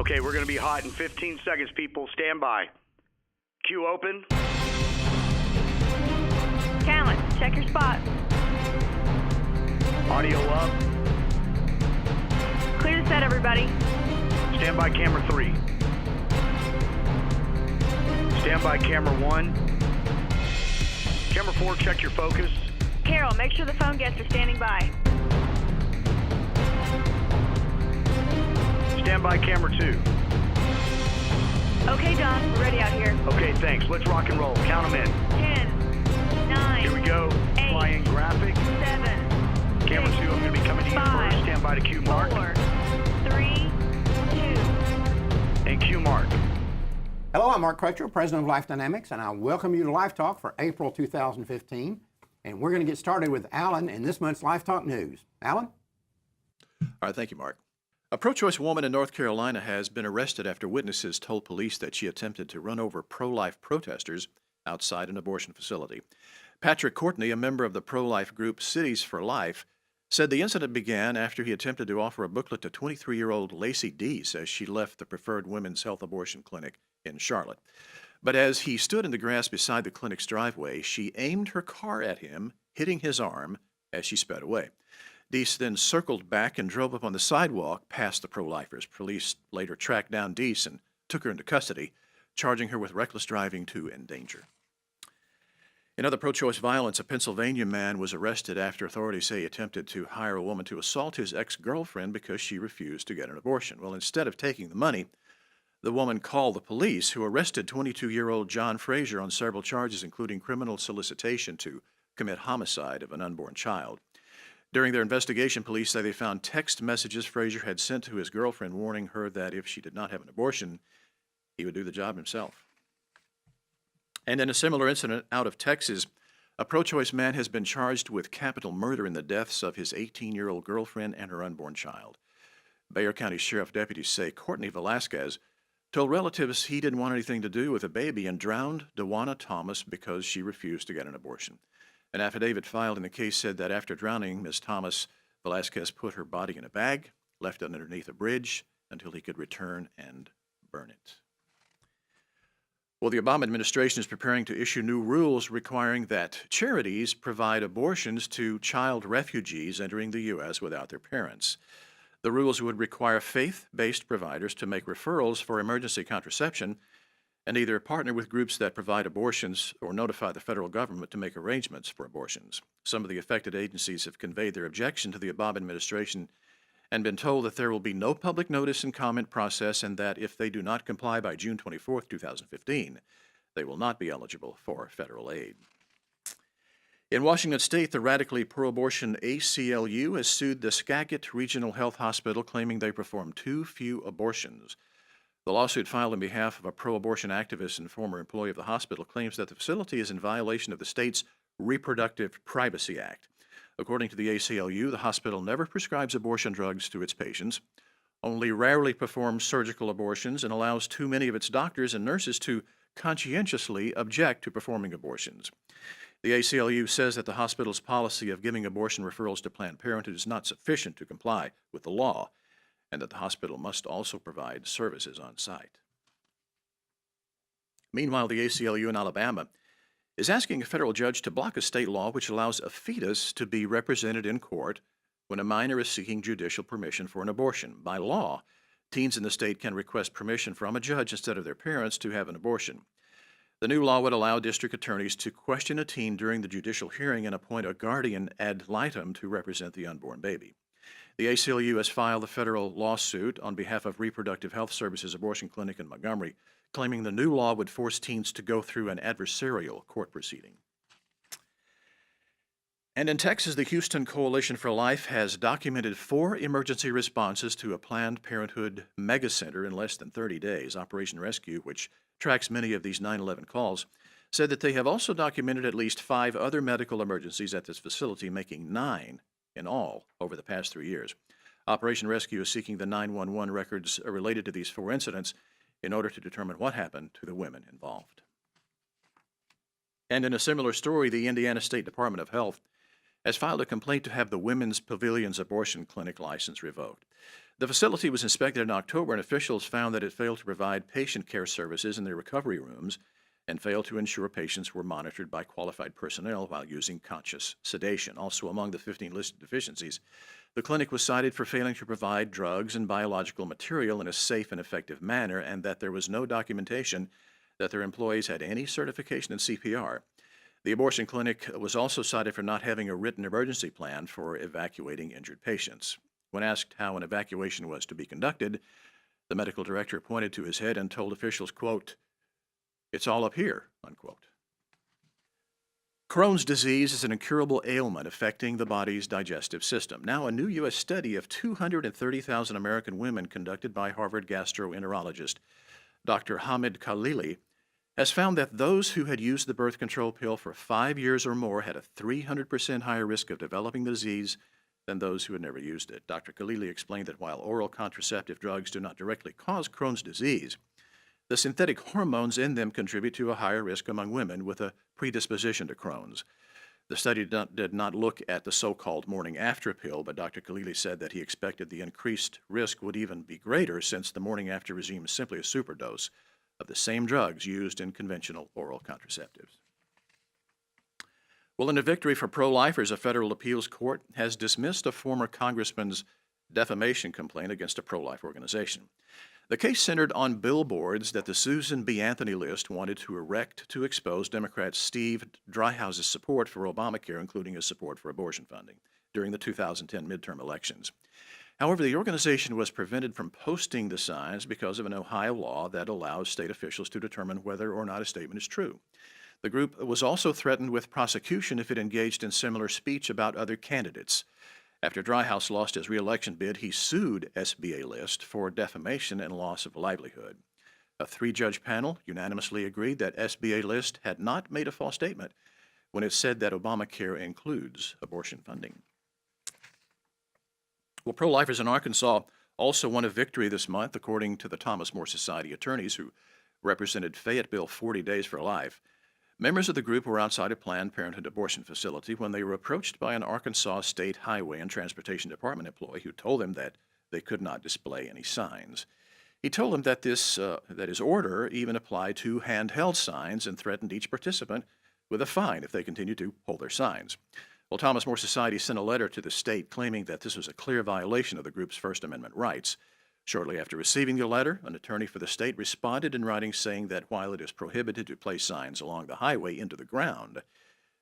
Okay, we're going to be hot in 15 seconds, people. Stand by. Queue open. Talent, check your spot. Audio up. Clear the set, everybody. Stand by camera 3. Stand by camera 1. Camera 4, check your focus. Carol, make sure the phone guests are standing by. Stand by camera 2. Okay, Don, we're ready out here. Okay, thanks. Let's rock and roll. Count them in. 10, 9, Here we go. 8, Flying graphic. 7, Camera 2, I'm going to be coming to you 5, first. Stand by to cue mark. 4, 3, 2. And cue mark. Hello, I'm Mark Crutcher, President of Life Dynamics, and I welcome you to Life Talk for April 2015. And we're going to get started with Alan in this month's Life Talk News. Alan? All right, thank you, Mark. A pro-choice woman in North Carolina has been arrested after witnesses told police that she attempted to run over pro-life protesters outside an abortion facility. Patrick Courtney, a member of the pro-life group Cities for Life, said the incident began after he attempted to offer a booklet to 23-year-old Lacey Deese as she left the Preferred Women's Health Abortion Clinic in Charlotte. But as he stood in the grass beside the clinic's driveway, she aimed her car at him, hitting his arm as she sped away. Deese then circled back and drove up on the sidewalk past the pro-lifers. Police later tracked down Deese and took her into custody, charging her with reckless driving to endanger. In other pro-choice violence, a Pennsylvania man was arrested after authorities say he attempted to hire a woman to assault his ex-girlfriend because she refused to get an abortion. Well, instead of taking the money, the woman called the police, who arrested 22-year-old John Frazier on several charges, including criminal solicitation to commit homicide of an unborn child. During their investigation, police say they found text messages Frazier had sent to his girlfriend warning her that if she did not have an abortion, he would do the job himself. And in a similar incident out of Texas, a pro-choice man has been charged with capital murder in the deaths of his 18-year-old girlfriend and her unborn child. Bexar County Sheriff deputies say Courtney Velasquez told relatives he didn't want anything to do with the baby and drowned Dewana Thomas because she refused to get an abortion. An affidavit filed in the case said that after drowning Ms. Thomas, Velasquez put her body in a bag, left it underneath a bridge until he could return and burn it. Well, the Obama administration is preparing to issue new rules requiring that charities provide abortions to child refugees entering the U.S. without their parents. The rules would require faith-based providers to make referrals for emergency contraception and either partner with groups that provide abortions or notify the federal government to make arrangements for abortions. Some of the affected agencies have conveyed their objection to the Obama administration and been told that there will be no public notice and comment process and that if they do not comply by June 24, 2015, they will not be eligible for federal aid. In Washington State, the radically pro-abortion ACLU has sued the Skagit Regional Health Hospital, claiming they performed too few abortions. The lawsuit, filed on behalf of a pro-abortion activist and former employee of the hospital, claims that the facility is in violation of the state's Reproductive Privacy Act. According to the ACLU, the hospital never prescribes abortion drugs to its patients, only rarely performs surgical abortions, and allows too many of its doctors and nurses to conscientiously object to performing abortions. The ACLU says that the hospital's policy of giving abortion referrals to Planned Parenthood is not sufficient to comply with the law, and that the hospital must also provide services on site. Meanwhile, the ACLU in Alabama is asking a federal judge to block a state law which allows a fetus to be represented in court when a minor is seeking judicial permission for an abortion. By law, teens in the state can request permission from a judge instead of their parents to have an abortion. The new law would allow district attorneys to question a teen during the judicial hearing and appoint a guardian ad litem to represent the unborn baby. The ACLU has filed a federal lawsuit on behalf of Reproductive Health Services Abortion Clinic in Montgomery, claiming the new law would force teens to go through an adversarial court proceeding. And in Texas, the Houston Coalition for Life has documented 4 emergency responses to a Planned Parenthood megacenter in less than 30 days. Operation Rescue, which tracks many of these 9/11 calls, said that they have also documented at least 5 other medical emergencies at this facility, making 9 in all over the past 3 years. Operation Rescue is seeking the 911 records related to these 4 incidents in order to determine what happened to the women involved. And in a similar story, the Indiana State Department of Health has filed a complaint to have the Women's Pavilion's abortion clinic license revoked. The facility was inspected in October, and officials found that it failed to provide patient care services in their recovery rooms and failed to ensure patients were monitored by qualified personnel while using conscious sedation. Also, among the 15 listed deficiencies, the clinic was cited for failing to provide drugs and biological material in a safe and effective manner, and that there was no documentation that their employees had any certification in CPR. The abortion clinic was also cited for not having a written emergency plan for evacuating injured patients. When asked how an evacuation was to be conducted, the medical director pointed to his head and told officials, quote, "It's all up here," unquote. Crohn's disease is an incurable ailment affecting the body's digestive system. Now, a new U.S. study of 230,000 American women conducted by Harvard gastroenterologist Dr. Hamid Khalili has found that those who had used the birth control pill for 5 years or more had a 300% higher risk of developing the disease than those who had never used it. Dr. Khalili explained that while oral contraceptive drugs do not directly cause Crohn's disease, the synthetic hormones in them contribute to a higher risk among women with a predisposition to Crohn's. The study did not look at the so-called morning after pill, but Dr. Khalili said that he expected the increased risk would even be greater since the morning after regime is simply a superdose of the same drugs used in conventional oral contraceptives. Well, in a victory for pro-lifers, a federal appeals court has dismissed a former congressman's defamation complaint against a pro-life organization. The case centered on billboards that the Susan B. Anthony list wanted to erect to expose Democrat Steve Dreyhouse's support for Obamacare, including his support for abortion funding, during the 2010 midterm elections. However, the organization was prevented from posting the signs because of an Ohio law that allows state officials to determine whether or not a statement is true. The group was also threatened with prosecution if it engaged in similar speech about other candidates. After Dreyhouse lost his re-election bid, he sued SBA List for defamation and loss of livelihood. A 3-judge panel unanimously agreed that SBA List had not made a false statement when it said that Obamacare includes abortion funding. Well, pro-lifers in Arkansas also won a victory this month, according to the Thomas More Society attorneys who represented Fayetteville 40 Days for Life. Members of the group were outside a Planned Parenthood abortion facility when they were approached by an Arkansas State Highway and Transportation Department employee who told them that they could not display any signs. He told them that his order even applied to handheld signs and threatened each participant with a fine if they continued to hold their signs. Well, Thomas More Society sent a letter to the state claiming that this was a clear violation of the group's First Amendment rights. Shortly after receiving the letter, an attorney for the state responded in writing saying that while it is prohibited to place signs along the highway into the ground,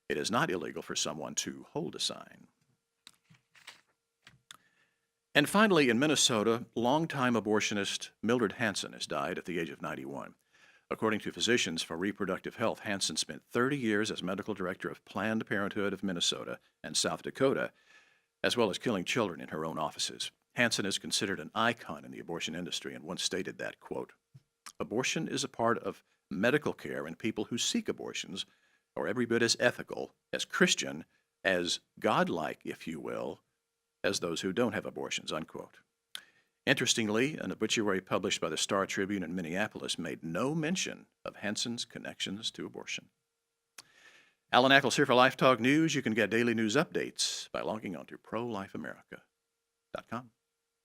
it is not illegal for someone to hold a sign. And finally, in Minnesota, longtime abortionist Mildred Hansen has died at the age of 91. According to Physicians for Reproductive Health, Hansen spent 30 years as medical director of Planned Parenthood of Minnesota and South Dakota, as well as killing children in her own offices. Hansen is considered an icon in the abortion industry and once stated that, quote, "Abortion is a part of medical care, and people who seek abortions are every bit as ethical, as Christian, as godlike, if you will, as those who don't have abortions," unquote. Interestingly, an obituary published by the Star Tribune in Minneapolis made no mention of Hansen's connections to abortion. Alan Ackles here for Life Talk News. You can get daily news updates by logging on to ProLifeAmerica.com.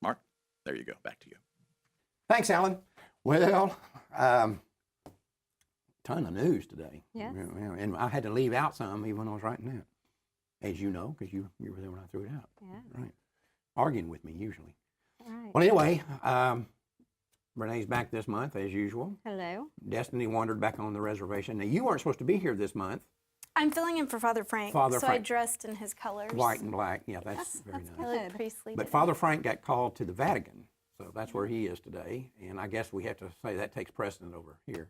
Mark, there you go. Back to you. Thanks, Alan. Well, ton of news today. Yes. And I had to leave out some even when I was writing that, as you know, because you were there when I threw it out. Yeah. Right. Arguing with me, usually. All right. Well, anyway, Renee's back this month, as usual. Hello. Destiny wandered back on the reservation. Now, you weren't supposed to be here this month. I'm filling in for Father Frank, so I Frank. dressed in his colors. White and black. Yeah, that's very nice. I look priestly But today. Father Frank got called to the Vatican, so that's where he is today. And I guess we have to say that takes precedent over here.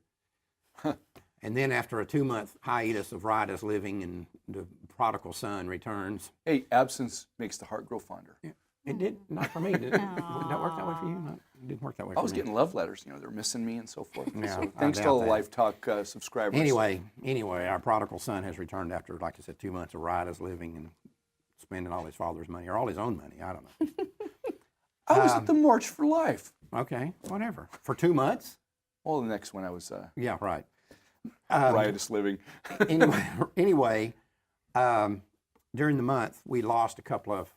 And then after a 2-month hiatus of riotous living and the prodigal son returns. Hey, absence makes the heart grow fonder. Yeah, it did, not for me, did it? Did that work that way for you? Not, it didn't work that way for I was me. getting love letters, they're missing me and so forth. Yeah, So I thanks to doubt all the that. Life Talk subscribers. Anyway, our prodigal son has returned after, like I said, 2 months of riotous living and spending all his father's money, or all his own money, I don't know. I was at the March for Life. Okay, whatever. For 2 months? Well, the next one I was Yeah, right. riotous living. Anyway, during the month, we lost a couple of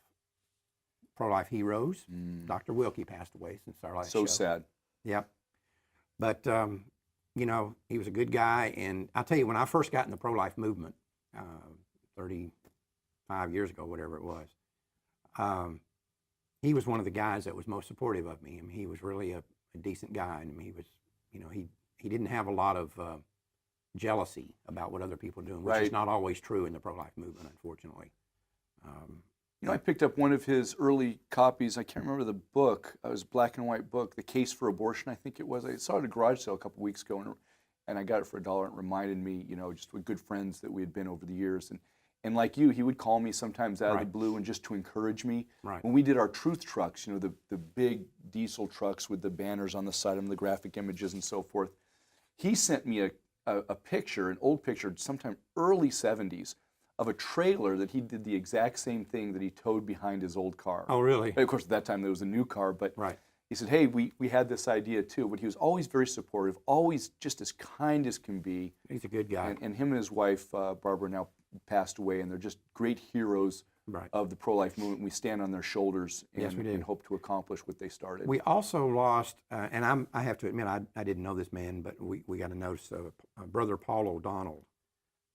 pro-life heroes. Dr. Wilkie passed away since our last show. So sad. Yep. But, you know, he was a good guy. And I'll tell you, when I first got in the pro-life movement, 35 years ago, whatever it was, he was one of the guys that was most supportive of me. I mean, he was really a decent guy. And he was, you know, he didn't have a lot of jealousy about what other people are doing, which is not always true in the pro-life movement, unfortunately. You know, I picked up one of his early copies. I can't remember the book. It was a black and white book, The Case for Abortion, I think it was. I saw it at a garage sale a couple weeks ago, and I got it for $1. It reminded me, you know, just with good friends that we had been over the years. And like you, he would call me sometimes out of the blue and just to encourage me. Right. When we did our truth trucks, you know, the big diesel trucks with the banners on the side of them, the graphic images and so forth, he sent me a picture, an old picture, sometime early 70s, of a trailer that he did the exact same thing that he towed behind his old car. Oh, really? Of course, at that time there was a new car, but he said, hey, we had this idea too. But he was always very supportive, always just as kind as can be. He's a good guy. And him and his wife, Barbara, now passed away, and they're just great heroes of the pro-life movement. We stand on their shoulders and hope to accomplish what they started. We also lost, and I have to admit, I didn't know this man, but we got to notice Brother Paul O'Donnell,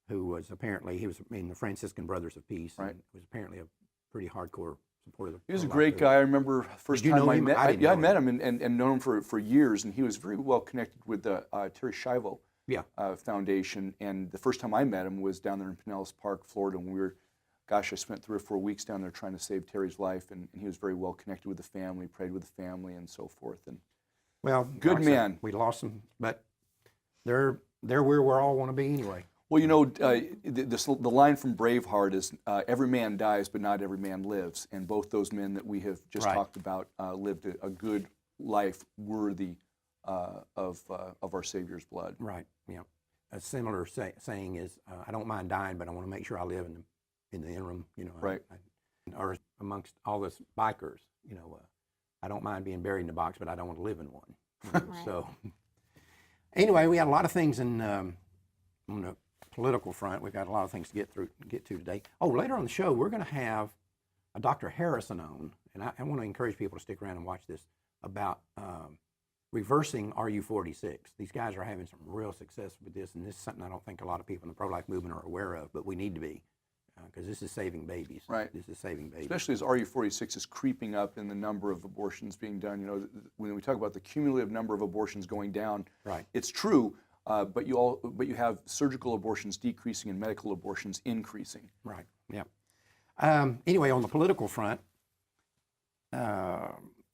who was apparently, he was in the Franciscan Brothers of Peace, and was apparently a pretty hardcore supporter of the He was a pro-life great movement. guy. I remember first Did you time know I him? met I didn't I know met him. him and known him for years, and he was very well connected with the Terry Schiavo Foundation. And the first time I met him was down there in Pinellas Park, Florida, when we were, I spent 3 or 4 weeks down there trying to save Terry's life, and he was very well connected with the family, prayed with the family, and so forth. And well, good like I said, man. we lost him, but they're where we all want to be anyway. Well, you know, the line from Braveheart is, every man dies, but not every man lives. And both those men that we have just talked about lived a good life worthy of our Savior's blood. Right, yeah. A similar saying is, I don't mind dying, but I want to make sure I live in the interim, you know. Right. Or amongst all this bikers, you know, I don't mind being buried in a box, but I don't want to live in one. You know? So, anyway, we had a lot of things on the political front. We've got a lot of things to get to today. Oh, later on the show, we're going to have a Dr. Harrison on, and I want to encourage people to stick around and watch this, about reversing RU-46. These guys are having some real success with this, and this is something I don't think a lot of people in the pro-life movement are aware of, but we need to be, because this is saving babies. Right. This is saving babies. Especially as RU-46 is creeping up in the number of abortions being done. You know, when we talk about the cumulative number of abortions going down, it's true. But you have surgical abortions decreasing and medical abortions increasing. Right. Yeah. Anyway, on the political front,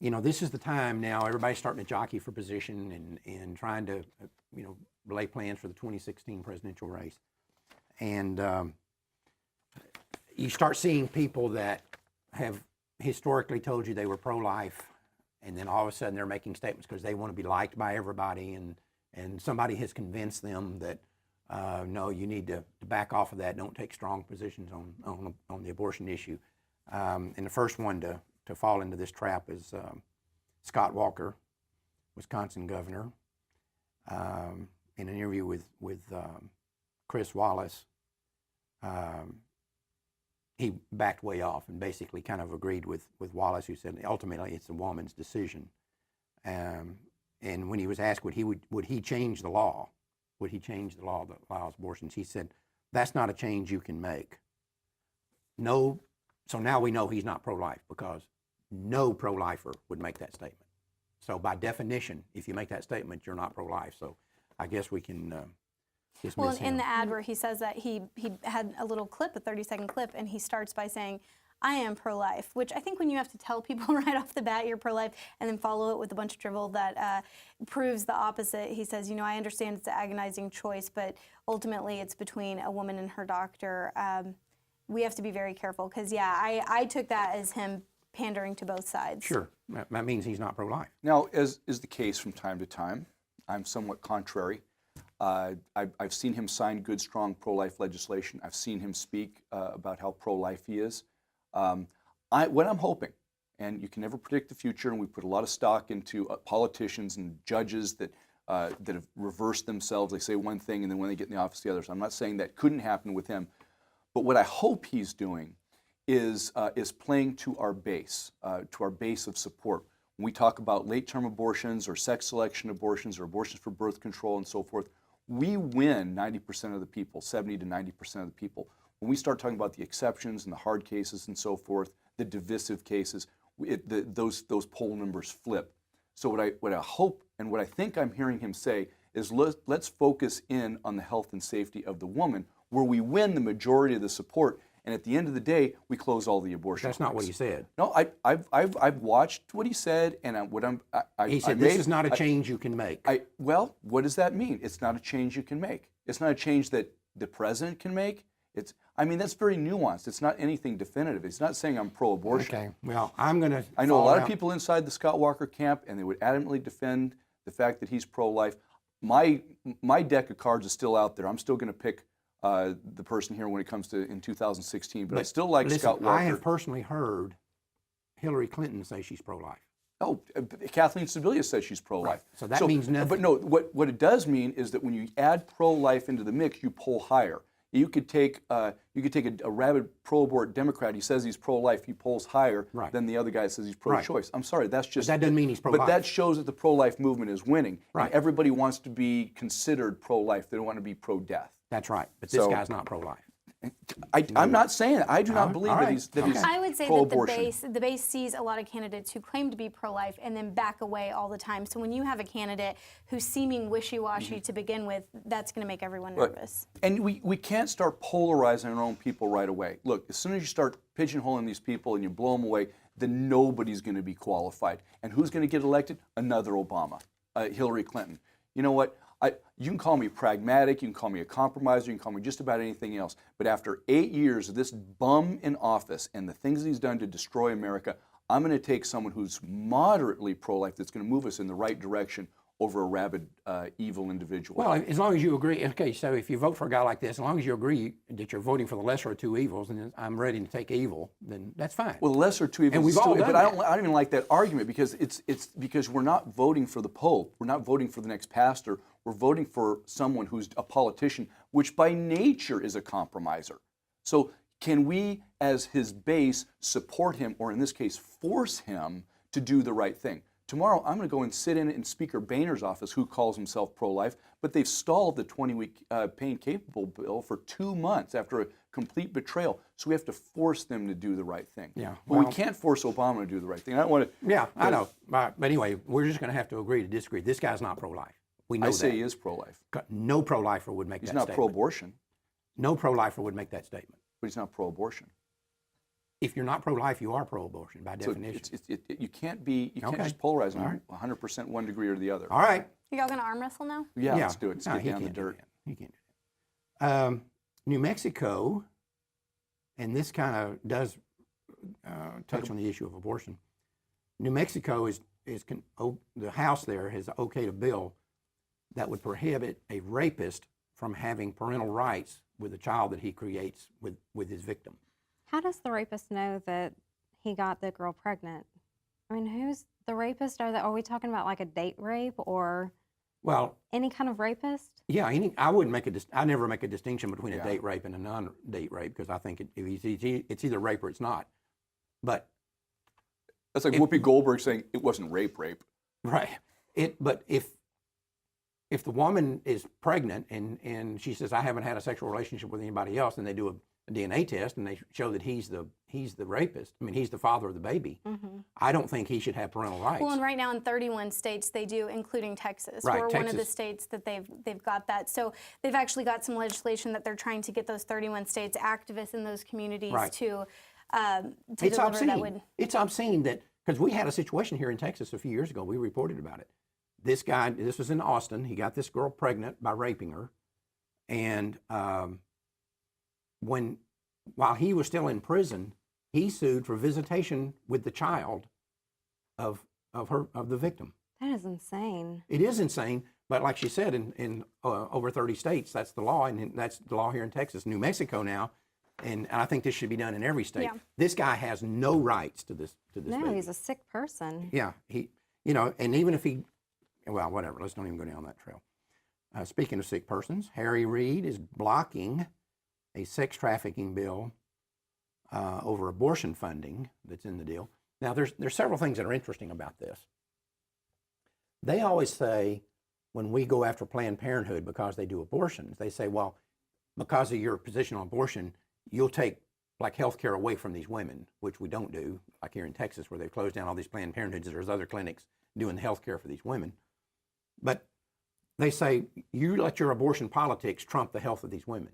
you know, this is the time now. Everybody's starting to jockey for position and trying to, you know, lay plans for the 2016 presidential race. And you start seeing people that have historically told you they were pro-life, and then all of a sudden they're making statements because they want to be liked by everybody, and somebody has convinced them that, no, you need to back off of that. Don't take strong positions on the abortion issue. And the first one to fall into this trap is Scott Walker, Wisconsin governor. In an interview with Chris Wallace, he backed way off and basically kind of agreed with Wallace, who said ultimately it's a woman's decision. And when he was asked would he change the law, would he change the law that allows abortions, he said, that's not a change you can make. No, so now we know he's not pro-life, because no pro-lifer would make that statement. So by definition, if you make that statement, you're not pro-life. So I guess we can dismiss Well, him. in the ad where he says that he had a little clip, a 30-second clip, and he starts by saying, I am pro-life, which I think when you have to tell people right off the bat you're pro-life and then follow it with a bunch of drivel that proves the opposite. He says, you know, I understand it's an agonizing choice, but ultimately it's between a woman and her doctor. We have to be very careful, because, yeah, I took that as him pandering to both sides. Sure, that means he's not pro-life. Now, as is the case from time to time, I'm somewhat contrary. I've seen him sign good, strong pro-life legislation. I've seen him speak about how pro-life he is. What I'm hoping, and you can never predict the future, and we put a lot of stock into politicians and judges that have reversed themselves. They say one thing, and then when they get in the office, the other. So I'm not saying that couldn't happen with him. But what I hope he's doing is playing to our base of support. When we talk about late-term abortions or sex selection abortions or abortions for birth control and so forth, we win 90% of the people, 70 to 90% of the people. When we start talking about the exceptions and the hard cases and so forth, the divisive cases, those poll numbers flip. So what I hope and what I think I'm hearing him say is let's focus in on the health and safety of the woman, where we win the majority of the support, and at the end of the day, we close all the abortion. That's not what he said. No, I've watched what he said, and He said this is not a change you can make. Well, what does that mean? It's not a change you can make. It's not a change that the president can make. That's very nuanced. It's not anything definitive. It's not saying I'm pro-abortion. Okay. Well, I'm going to. I know a lot of people inside the Scott Walker camp, and they would adamantly defend the fact that he's pro-life. My deck of cards is still out there. I'm still going to pick the person here when it comes to in 2016. But I still like listen, Scott Walker. I have personally heard Hillary Clinton say she's pro-life. Oh, Kathleen Sebelius says she's pro-life. Right. So that means nothing. But no, what it does mean is that when you add pro-life into the mix, you poll higher. You could take a rabid pro-abort Democrat. He says he's pro-life. He polls higher than the other guy that says he's pro-choice. I'm sorry, that's just. But that doesn't mean he's pro-life. But that shows that the pro-life movement is winning. Right. And everybody wants to be considered pro-life. They don't want to be pro-death. That's right. But this guy's not pro-life. I'm not saying that. I do not believe that he's I would say pro-abortion. that the base sees a lot of candidates who claim to be pro-life and then back away all the time. So when you have a candidate who's seeming wishy-washy to begin with, that's going to make everyone nervous. And we can't start polarizing our own people right away. Look, as soon as you start pigeonholing these people and you blow them away, then nobody's going to be qualified. And who's going to get elected? Another Obama, Hillary Clinton. You know what? You can call me pragmatic, you can call me a compromiser, you can call me just about anything else. But after 8 years of this bum in office and the things he's done to destroy America, I'm going to take someone who's moderately pro-life that's going to move us in the right direction over a rabid, evil individual. Well, as long as you agree, okay, so if you vote for a guy like this, as long as you agree that you're voting for the lesser of two evils, and I'm ready to take evil, then that's fine. Well, the lesser of two evils, and we've is still, all done but I that. don't even like that argument because it's because we're not voting for the Pope, we're not voting for the next pastor, we're voting for someone who's a politician, which by nature is a compromiser. So can we, as his base, support him, or in this case, force him to do the right thing? Tomorrow, I'm going to go and sit in Speaker Boehner's office, who calls himself pro-life, but they've stalled the 20-week pain-capable bill for 2 months after a complete betrayal. So we have to force them to do the right thing. Yeah, But we can't force Obama to do the right thing. I don't want to. Yeah, I know. But anyway, we're just going to have to agree to disagree. This guy's not pro-life. We know I that. say he is pro-life. No pro-lifer would make He's that not statement. pro-abortion, No pro-lifer would make that statement. but he's not pro-abortion. If you're not pro-life, you are pro-abortion by So definition. you can't just polarize them 100% one degree or the other. All right. Are y'all going to arm wrestle now? Yeah, let's do it. Let's No, get he down the can't do dirt. that. He can't do that. New Mexico, and this kind of does touch on the issue of abortion. New Mexico the House there has okayed a bill that would prohibit a rapist from having parental rights with a child that he creates with his victim. How does the rapist know that he got the girl pregnant? I mean, who's the rapist? Are we talking about like a date rape or any kind of rapist? Yeah, I wouldn't make I never make a distinction between a date rape and a non-date rape because I think it's either rape or it's not. But that's like Whoopi Goldberg saying it wasn't rape. Right. But if the woman is pregnant and she says I haven't had a sexual relationship with anybody else, and they do a DNA test and they show that he's the rapist. I mean, he's the father of the baby. Mm-hmm. I don't think he should have parental rights. Well, and right now in 31 states they do, including Texas. Right, We're one of the Texas. states that they've got that. So they've actually got some legislation that they're trying to get those 31 states, activists in those communities to it's deliver obscene. that would. It's obscene that because we had a situation here in Texas a few years ago. We reported about it. This was in Austin. He got this girl pregnant by raping her, and while he was still in prison, he sued for visitation with the child of the victim. That is insane. It is insane, but like she said, in over 30 states, that's the law, and that's the law here in Texas. New Mexico now, and I think this should be done in every state. Yeah. This guy has no rights to this No, baby. he's a sick person. Yeah, and even if well, whatever, let's don't even go down that trail. Speaking of sick persons, Harry Reid is blocking a sex trafficking bill over abortion funding that's in the deal. Now, there's several things that are interesting about this. They always say, when we go after Planned Parenthood because they do abortions, they say, well, because of your position on abortion, you'll take like health care away from these women, which we don't do, like here in Texas where they've closed down all these Planned Parenthoods. There's other clinics doing the health care for these women. But they say, you let your abortion politics trump the health of these women.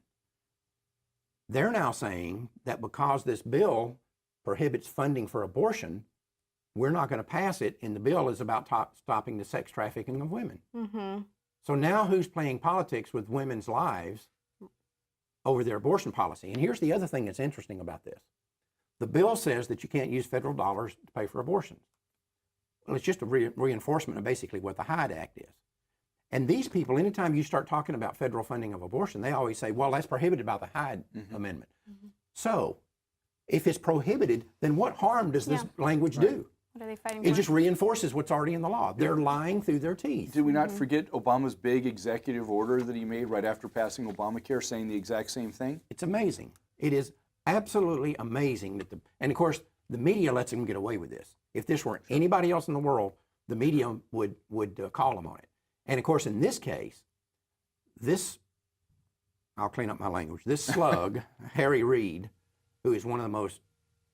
They're now saying that because this bill prohibits funding for abortion, we're not going to pass it, and the bill is about stopping the sex trafficking of women. Mm-hmm. So now who's playing politics with women's lives over their abortion policy? And here's the other thing that's interesting about this. The bill says that you can't use federal dollars to pay for abortions. Well, it's just a reinforcement of basically what the Hyde Act is. And these people, anytime you start talking about federal funding of abortion, they always say, well, that's prohibited by the Hyde Amendment. So if it's prohibited, then what harm does this language do? What are they fighting It for? just reinforces what's already in the law. They're lying through their teeth. Did we not forget Obama's big executive order that he made right after passing Obamacare saying the exact same thing? It's amazing. It is absolutely amazing that and of course, the media lets them get away with this. If this were anybody else in the world, the media would call them on it. And of course, in this case, I'll clean up my language, this slug, Harry Reid, who is one of the most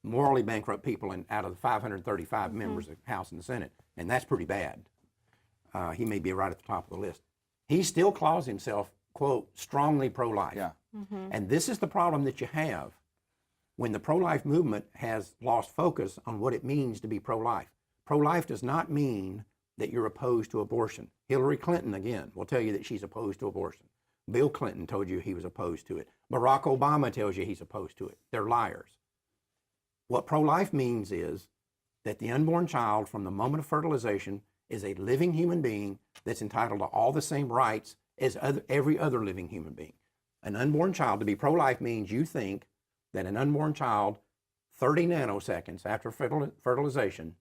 morally bankrupt people out of the 535 members of the House and the Senate, and that's pretty bad. He may be right at the top of the list. He still calls himself, quote, strongly pro-life. Yeah. And this is the problem that you have when the pro-life movement has lost focus on what it means to be pro-life. Pro-life does not mean that you're opposed to abortion. Hillary Clinton, again, will tell you that she's opposed to abortion. Bill Clinton told you he was opposed to it. Barack Obama tells you he's opposed to it. They're liars. What pro-life means is that the unborn child from the moment of fertilization is a living human being that's entitled to all the same rights as every other living human being. An unborn child, to be pro-life means you think that an unborn child 30 nanoseconds after fertilization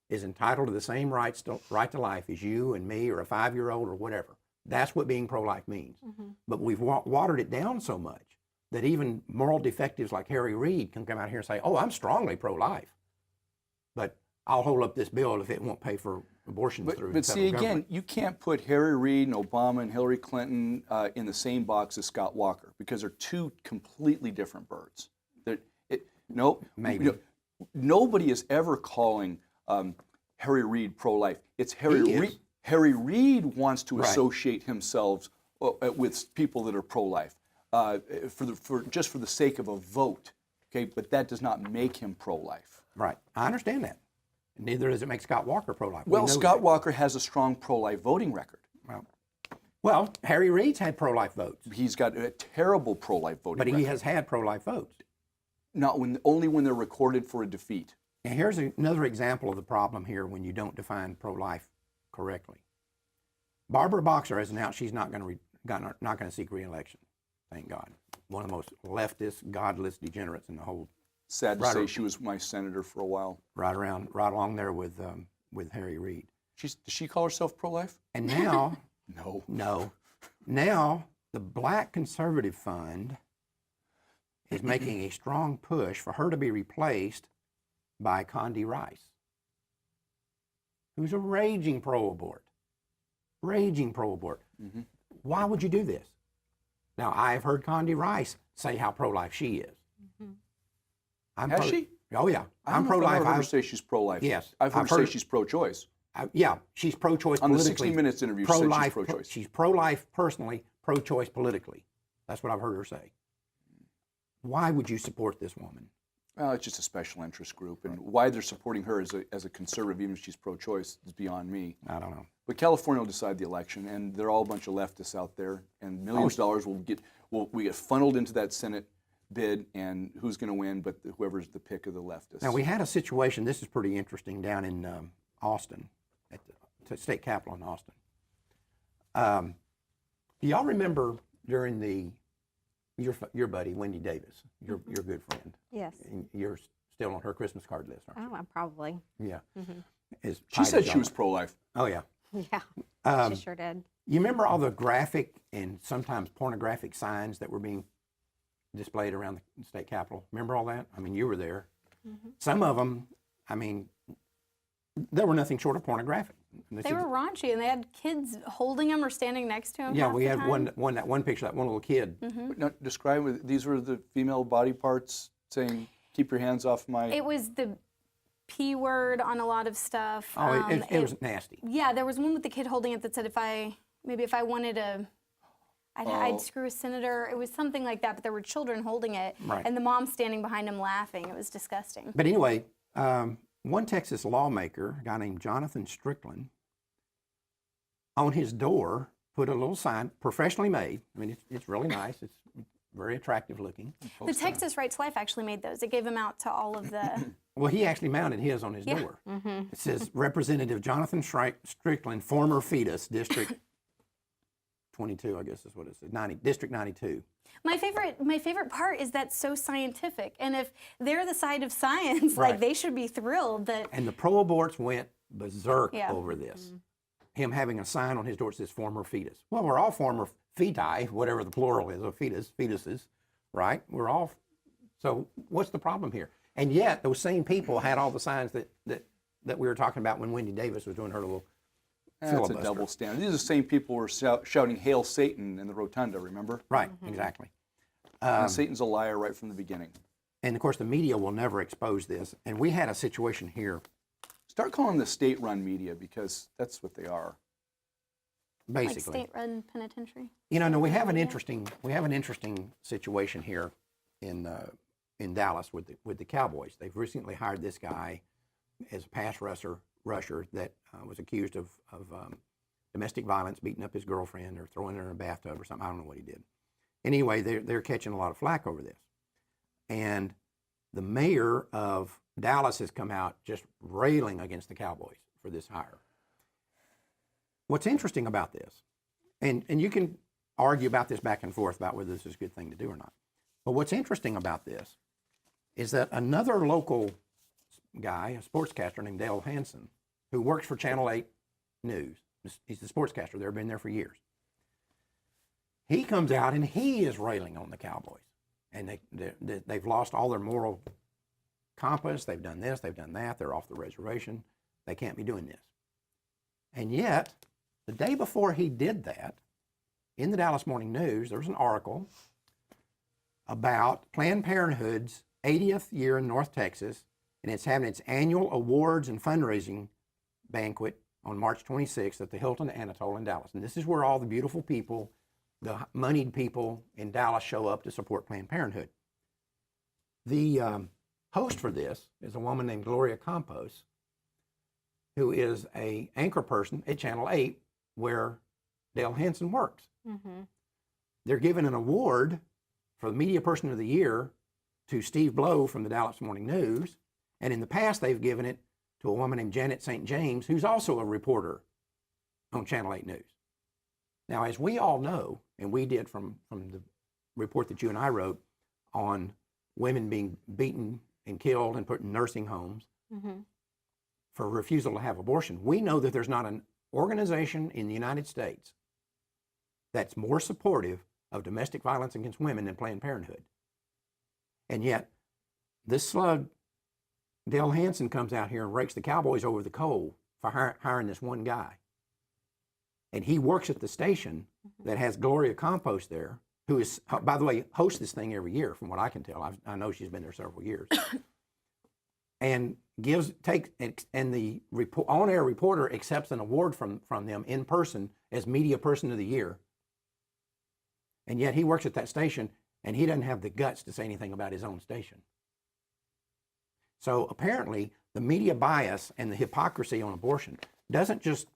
is entitled to the same right to life as you and me or a 5-year-old or whatever. That's what being pro-life means. But we've watered it down so much that even moral defectives like Harry Reid can come out here and say, oh, I'm strongly pro-life, but I'll hold up this bill if it won't pay for abortions through the But see, federal again, government. you can't put Harry Reid and Obama and Hillary Clinton in the same box as Scott Walker because they're two completely different birds. Maybe. Nobody is ever calling Harry Reid pro-life. It's Harry He is. Reid. Harry Reid wants to Right. associate himself with people that are pro-life just for the sake of a vote. Okay, but that does not make him pro-life. Right, I understand that. Neither does it make Scott Walker pro-life. We Well, know Scott that. Walker has a strong pro-life voting record. Well, Harry Reid's had pro-life votes, He's got a terrible pro-life voting but record. he has had pro-life votes. Only when they're recorded for a defeat. And here's another example of the problem here when you don't define pro-life correctly. Barbara Boxer has announced she's not going to seek re-election. Thank God. One of the most leftist, godless degenerates in the whole. Sad to Right. say, she was my senator for a while. Right along there with Harry Reid. Does she call herself pro-life? And now, No. now the Black Conservative Fund is making a strong push for her to be replaced by Condi Rice, who's a raging pro-abort. Raging pro-abort. Why would you do this? Now, I've heard Condi Rice say how pro-life she is. Has she? Oh, yeah. I'm pro-life. I've heard her say she's pro-life. Yes. I've heard I've her heard- say she's pro-choice. Yeah, she's pro-choice On the politically. 60 Minutes interview, she said she's pro-life, pro-choice. She's pro-life personally, pro-choice politically. That's what I've heard her say. Why would you support this woman? Well, it's just a special interest group, and why they're supporting her as a conservative, even if she's pro-choice, is beyond me. I don't know. But California will decide the election, and they're all a bunch of leftists out there, and millions of dollars will get funneled into that Senate bid, and who's going to win? But whoever's the pick of the leftists. Now, we had a situation, this is pretty interesting, down in Austin, at the state capitol in Austin. Do y'all remember during your buddy, Wendy Davis, your good friend? Yes. And you're still on her Christmas card list, aren't you? Oh, probably. Yeah. As She tight said as she y'all was are. pro-life. Oh, yeah. Yeah, she sure did. You remember all the graphic and sometimes pornographic signs that were being displayed around the state capitol. Remember all that? I mean, you were there. Some of them, I mean, they were nothing short of pornographic. They were raunchy, and they had kids holding them or standing next to them. Yeah, we had that one picture, that one little kid. But now, describe, these were the female body parts saying, keep your hands off my... It was the P word on a lot of stuff. Oh, it was nasty. Yeah, there was one with the kid holding it that said, if I wanted a... I'd screw a senator. It was something like that, but there were children holding it, Right. and the mom standing behind him laughing. It was disgusting. But anyway, one Texas lawmaker, a guy named Jonathan Strickland, on his door put a little sign, professionally made. I mean, it's really nice. It's very attractive looking. The Texas Right to Life actually made those. It gave them out to all of the... Well, he actually mounted his on his door. It says, Representative Jonathan Strickland, former fetus, District 22, I guess is what it says, District 92. My favorite part is that's so scientific, and if they're the side of science, Right. like they should be thrilled that. And the pro-aborts went berserk Yeah. over this. Him having a sign on his door that says former fetus. Well, we're all former feti, whatever the plural is of fetuses, right? We're all, so what's the problem here? And yet those same people had all the signs that we were talking about when Wendy Davis was doing her little That's filibuster. a double standard. These are the same people who were shouting, Hail Satan in the rotunda, remember? Right, exactly. And Satan's a liar right from the beginning. And of course the media will never expose this. And we had a situation here, Start calling them the state-run media, because that's what they are. basically. Like state-run penitentiary. You know, no, we have an interesting situation here in Dallas with the Cowboys. They've recently hired this guy as a pass rusher that was accused of domestic violence, beating up his girlfriend or throwing her in a bathtub or something. I don't know what he did. Anyway, they're catching a lot of flack over this, and the mayor of Dallas has come out just railing against the Cowboys for this hire. What's interesting about this, and you can argue about this back and forth about whether this is a good thing to do or not, but what's interesting about this is that another local guy, a sportscaster named Dale Hansen, who works for Channel 8 News, he's the sportscaster there, been there for years, he comes out and he is railing on the Cowboys. And they've lost all their moral compass. They've done this, they've done that. They're off the reservation. They can't be doing this. And yet, the day before he did that, in the Dallas Morning News, there was an article about Planned Parenthood's 80th year in North Texas, and it's having its annual awards and fundraising banquet on March 26th at the Hilton Anatole in Dallas. And this is where all the beautiful people, the moneyed people in Dallas show up to support Planned Parenthood. The host for this is a woman named Gloria Campos, who is an anchor person at Channel 8, where Dale Hansen works. They're giving an award for the Media Person of the Year to Steve Blow from the Dallas Morning News, and in the past they've given it to a woman named Janet St. James, who's also a reporter on Channel 8 News. Now, as we all know, and we did from the report that you and I wrote on women being beaten and killed and put in nursing homes for refusal to have abortion, we know that there's not an organization in the United States that's more supportive of domestic violence against women than Planned Parenthood. And yet, this slug, Dale Hansen, comes out here and rakes the Cowboys over the coal for hiring this one guy. And he works at the station that has Gloria Campos there, who is, by the way, hosts this thing every year, from what I can tell. I know she's been there several years. And the on-air reporter accepts an award from them in person as Media Person of the Year. And yet he works at that station, and he doesn't have the guts to say anything about his own station. So apparently, the media bias and the hypocrisy on abortion is not just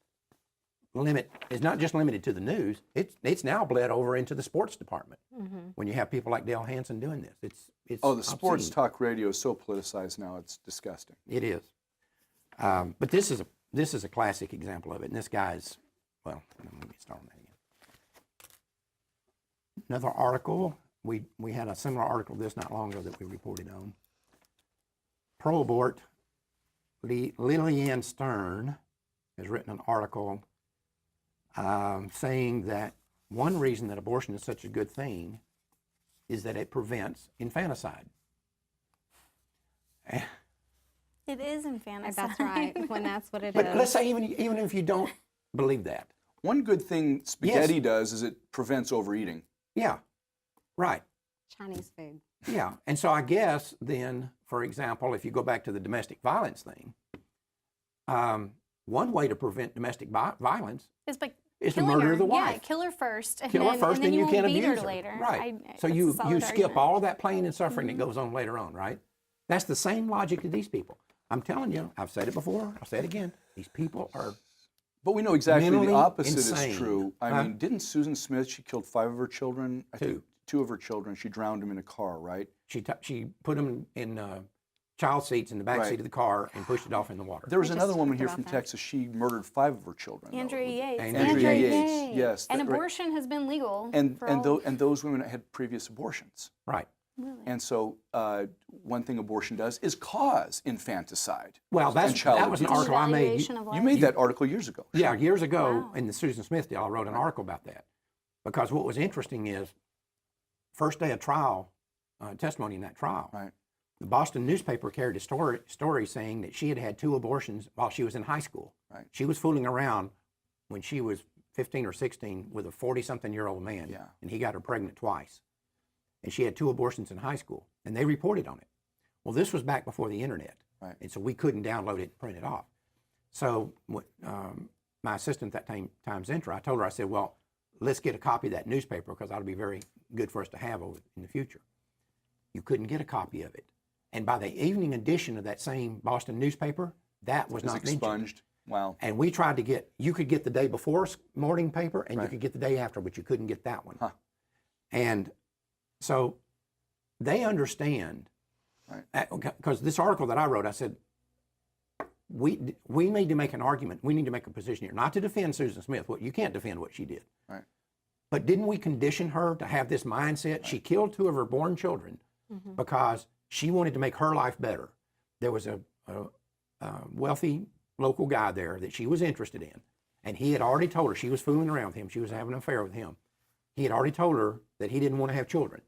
limited to the news. It's now bled over into the sports department. When you have people like Dale Hansen doing this, it's the sports obscene. talk radio is so politicized now; it's disgusting. It is. But this is a classic example of it. And this guy's, well, let me start on that again. Another article. We had a similar article this not long ago that we reported on. Pro-abort Lillian Stern has written an article saying that one reason that abortion is such a good thing is that it prevents infanticide. It is infanticide. That's right, when that's what it But is. let's say even if you don't believe that. One good thing spaghetti does is it prevents overeating. Yeah, right. Chinese food. Yeah, and so I guess then, for example, if you go back to the domestic violence thing, one way to prevent domestic violence It's like is to killing murder her. the wife. Yeah, kill her first. And Kill her then, first, and then you won't can't beat abuse her her. later. Right. So that's a you solid skip argument. all that pain and suffering that goes on later on, right? That's the same logic to these people. I'm telling you, I've said it before, I'll say it again. These people are But we know exactly mentally the opposite insane. is true. I mean, didn't Susan Smith, she killed 5 of her children? I think 2 of her children. She drowned them in a car, right? She put them in child seats in the back Right. seat of the car and pushed it off in the water. There was We another just woman talked here about from that. Texas. She murdered 5 of her children. though. Andrea Yates. Andrea Yates. Yes. And that- right. abortion has been legal. And for and, all- and those women had previous abortions. Right. Really? And so one thing abortion does is cause infanticide. Well, and child that was an abuse. article I made. Devaluation of You life. made that article years ago. Yeah, years ago Wow. in the Susan Smith deal, I wrote an article about that. Because what was interesting is, first day of trial, testimony in that trial, Right. the Boston newspaper carried a story saying that she had had 2 abortions while she was in high school. Right. She was fooling around when she was 15 or 16 with a 40-something-year-old man, Yeah. and he got her pregnant twice. And she had 2 abortions in high school, and they reported on it. Well, this was back before the internet, Right. and so we couldn't download it and print it off. So my assistant at that time, Times Enter, I told her, I said, well, let's get a copy of that newspaper because that'll be very good for us to have over in the future. You couldn't get a copy of it. And by the evening edition of that same Boston newspaper, that was It was not mentioned. expunged. Wow. And we tried to get, you could get the day before's morning paper and you Right. could get the day after, but you couldn't get that one. Huh. And so they understand, Right. because this article that I wrote, I said, we need to make an argument. We need to make a position here, not to defend Susan Smith. You can't defend what she did. Right. But didn't we condition her to have this mindset? Right. She killed 2 of her born children because she wanted to make her life better. There was a wealthy local guy there that she was interested in, and he had already told her, she was fooling around with him, she was having an affair with him. He had already told her that he didn't want to have children.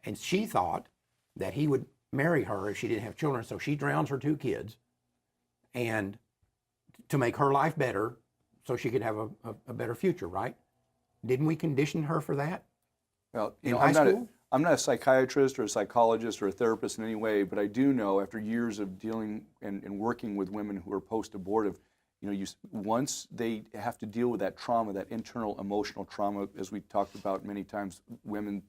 And she thought that he would marry her if she didn't have children, so she drowns her 2 kids and to make her life better so she could have a better future, right? Didn't we condition her for that? Well, you In know, high school? I'm not a psychiatrist or a psychologist or a therapist in any way, but I do know after years of dealing and working with women who are post-abortive, you know, once they have to deal with that trauma, that internal emotional trauma, as we talked about many times, women's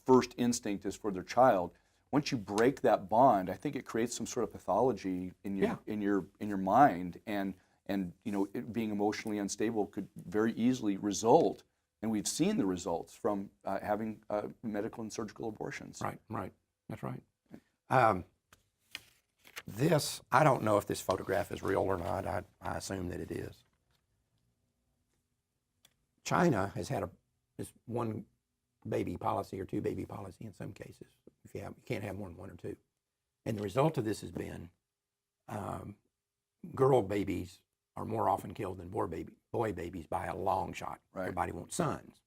first instinct is for their child. Once you break that bond, I think it creates some sort of pathology in your mind, and you know, being emotionally unstable could very easily result. And we've seen the results from having medical and surgical abortions. Right, that's right. This, I don't know if this photograph is real or not. I assume that it is. China has had this 1 baby policy or 2 baby policy in some cases. If you can't have more than 1 or 2. And the result of this has been girl babies are more often killed than boy babies by a long shot. Right. Everybody wants sons.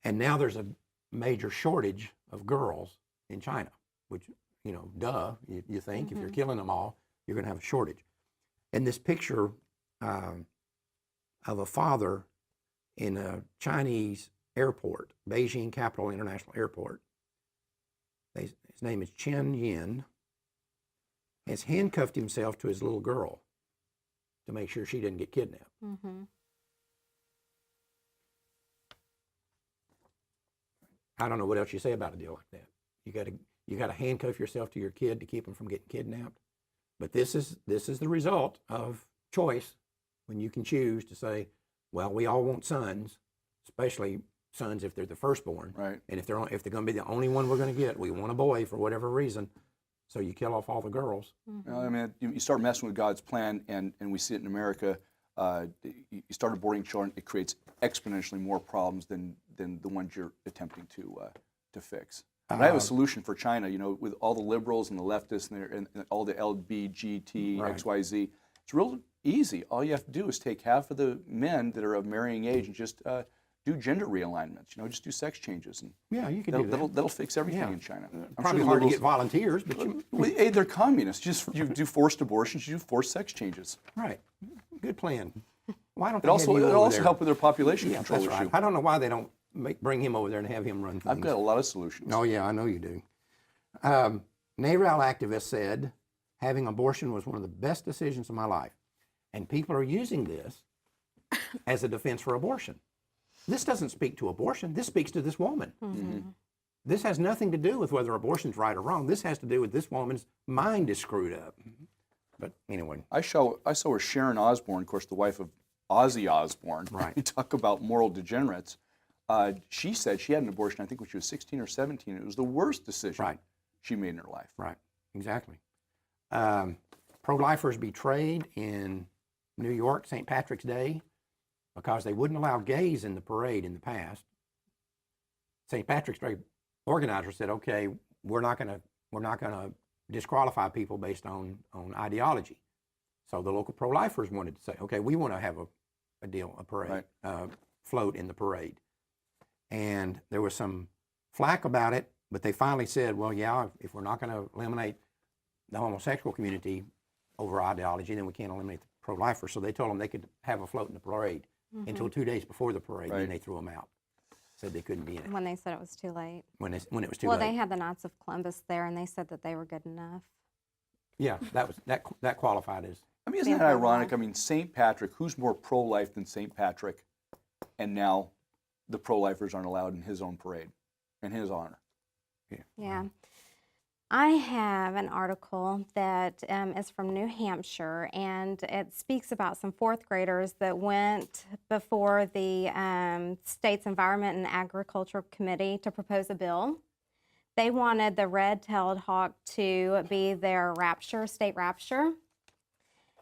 And now there's a major shortage of girls in China, which, you know, duh, you think if you're killing them all, you're going to have a shortage. And this picture of a father in a Chinese airport, Beijing Capital International Airport, his name is Chen Yin, has handcuffed himself to his little girl to make sure she didn't get kidnapped. I don't know what else you say about a deal like that. You got to handcuff yourself to your kid to keep them from getting kidnapped. But this is the result of choice when you can choose to say, well, we all want sons, especially sons if they're the firstborn. Right. And if they're going to be the only one we're going to get, we want a boy for whatever reason. So you kill off all the girls. Well, I mean, you start messing with God's plan, and we see it in America. You start aborting children, it creates exponentially more problems than the ones you're attempting to fix. But I have a solution for China. You know, with all the liberals and the leftists and all the LBGT, Right. XYZ, it's real easy. All you have to do is take half of the men that are of marrying age and just do gender realignments. Just do sex changes, and Yeah, you could do that. that'll fix everything Yeah. in China. I'm Probably the hard to liberals- get volunteers, but you, Well, hey, they're communists. You do forced abortions. You do forced sex changes. right. Good plan. Why don't It they have you it'll over also there? help with their population Yeah, control that's issue. right. I don't know why they don't bring him over there and have him run things. I've got a lot of solutions. Oh, yeah, I know you do. NARAL activist said, having abortion was one of the best decisions of my life. And people are using this as a defense for abortion. This doesn't speak to abortion. This speaks to this woman. This has nothing to do with whether abortion's right or wrong. This has to do with this woman's mind is screwed up. But anyway. I saw where Sharon Osbourne, of course, the wife of Ozzy Osbourne. Right. You talk about moral degenerates. She said she had an abortion, I think, when she was 16 or 17. It was the worst decision Right. she made in her life. Right, exactly. Pro-lifers betrayed in New York, St. Patrick's Day, because they wouldn't allow gays in the parade in the past. St. Patrick's Day organizers said, "Okay, we're not going to disqualify people based on ideology." So the local pro-lifers wanted to say, "Okay, we want to have a parade, float in the parade." And there was some flack about it, but they finally said, "Well, yeah, if we're not going to eliminate the homosexual community over ideology, then we can't eliminate the pro-lifers." So they told them they could have a float in the parade until 2 days before the parade, and then they threw them out. Said they couldn't be in it When they said it was too late. when it was too Well, late. they had the Knights of Columbus there, and they said that they were good enough. Yeah, that qualified as. I mean, isn't Yeah, that pro-life. ironic? I mean, St. Patrick, who's more pro-life than St. Patrick? And now the pro-lifers aren't allowed in his own parade, in his honor. Yeah. I have an article that is from New Hampshire, and it speaks about some fourth graders that went before the state's Environment and Agriculture Committee to propose a bill. They wanted the red-tailed hawk to be their state rapture.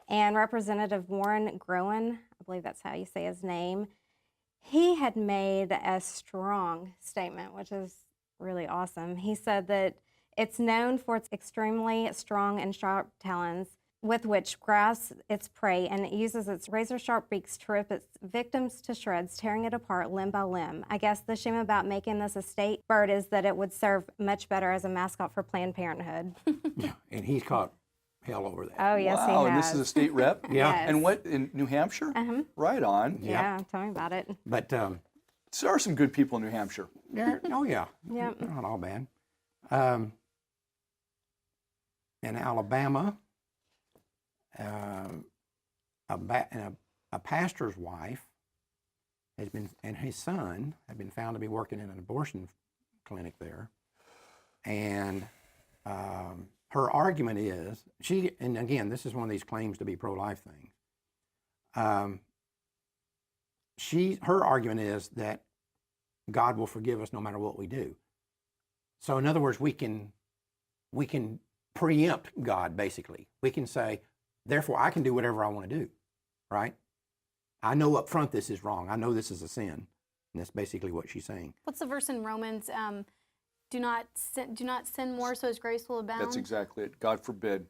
And Representative Warren Groen, I believe that's how you say his name, he had made a strong statement, which is really awesome. He said that it's known for its extremely strong and sharp talons with which grasps its prey, and it uses its razor-sharp beaks to rip its victims to shreds, tearing it apart limb by limb. I guess the shame about making this a state bird is that it would serve much better as a mascot for Planned Parenthood. Yeah, and he's caught hell over that. Oh, yes, he Wow, has. and this is a state rep? Yeah. Yes. And what, in New Hampshire? Right on. Yeah, tell me about it. But So there are some good people in New Hampshire. oh yeah, Yep. they're not all bad. In Alabama, a pastor's wife and his son have been found to be working in an abortion clinic there, and her argument is and again, this is one of these claims to be pro-life things. Her argument is that God will forgive us no matter what we do. So in other words, we can preempt God, basically. We can say, therefore, I can do whatever I want to do, right? I know up front this is wrong. I know this is a sin. And that's basically what she's saying. What's the verse in Romans? Do not sin more, so His grace will abound. That's exactly it. God forbid.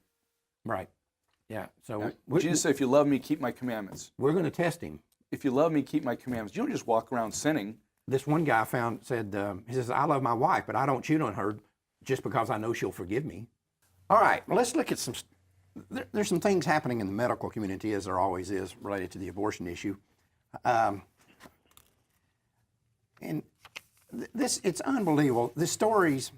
Right. Yeah. So Now, Jesus said, if you love me, keep my commandments. we're going to test him. If you love me, keep my commandments. You don't just walk around sinning. This one guy said, he says, I love my wife, but I don't cheat on her just because I know she'll forgive me. All right, well, let's look at there's some things happening in the medical community, as there always is, related to the abortion issue. And it's unbelievable. The stories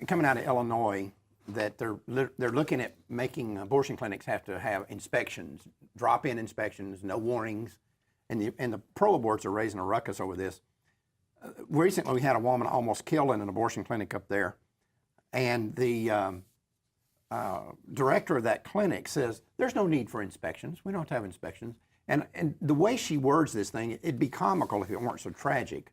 coming out of Illinois that they're looking at making abortion clinics have to have inspections, drop-in inspections, no warnings, and the pro-aborts are raising a ruckus over this. Recently, we had a woman almost killed in an abortion clinic up there, and the director of that clinic says, there's no need for inspections. We don't have to have inspections. And the way she words this thing, it'd be comical if it weren't so tragic.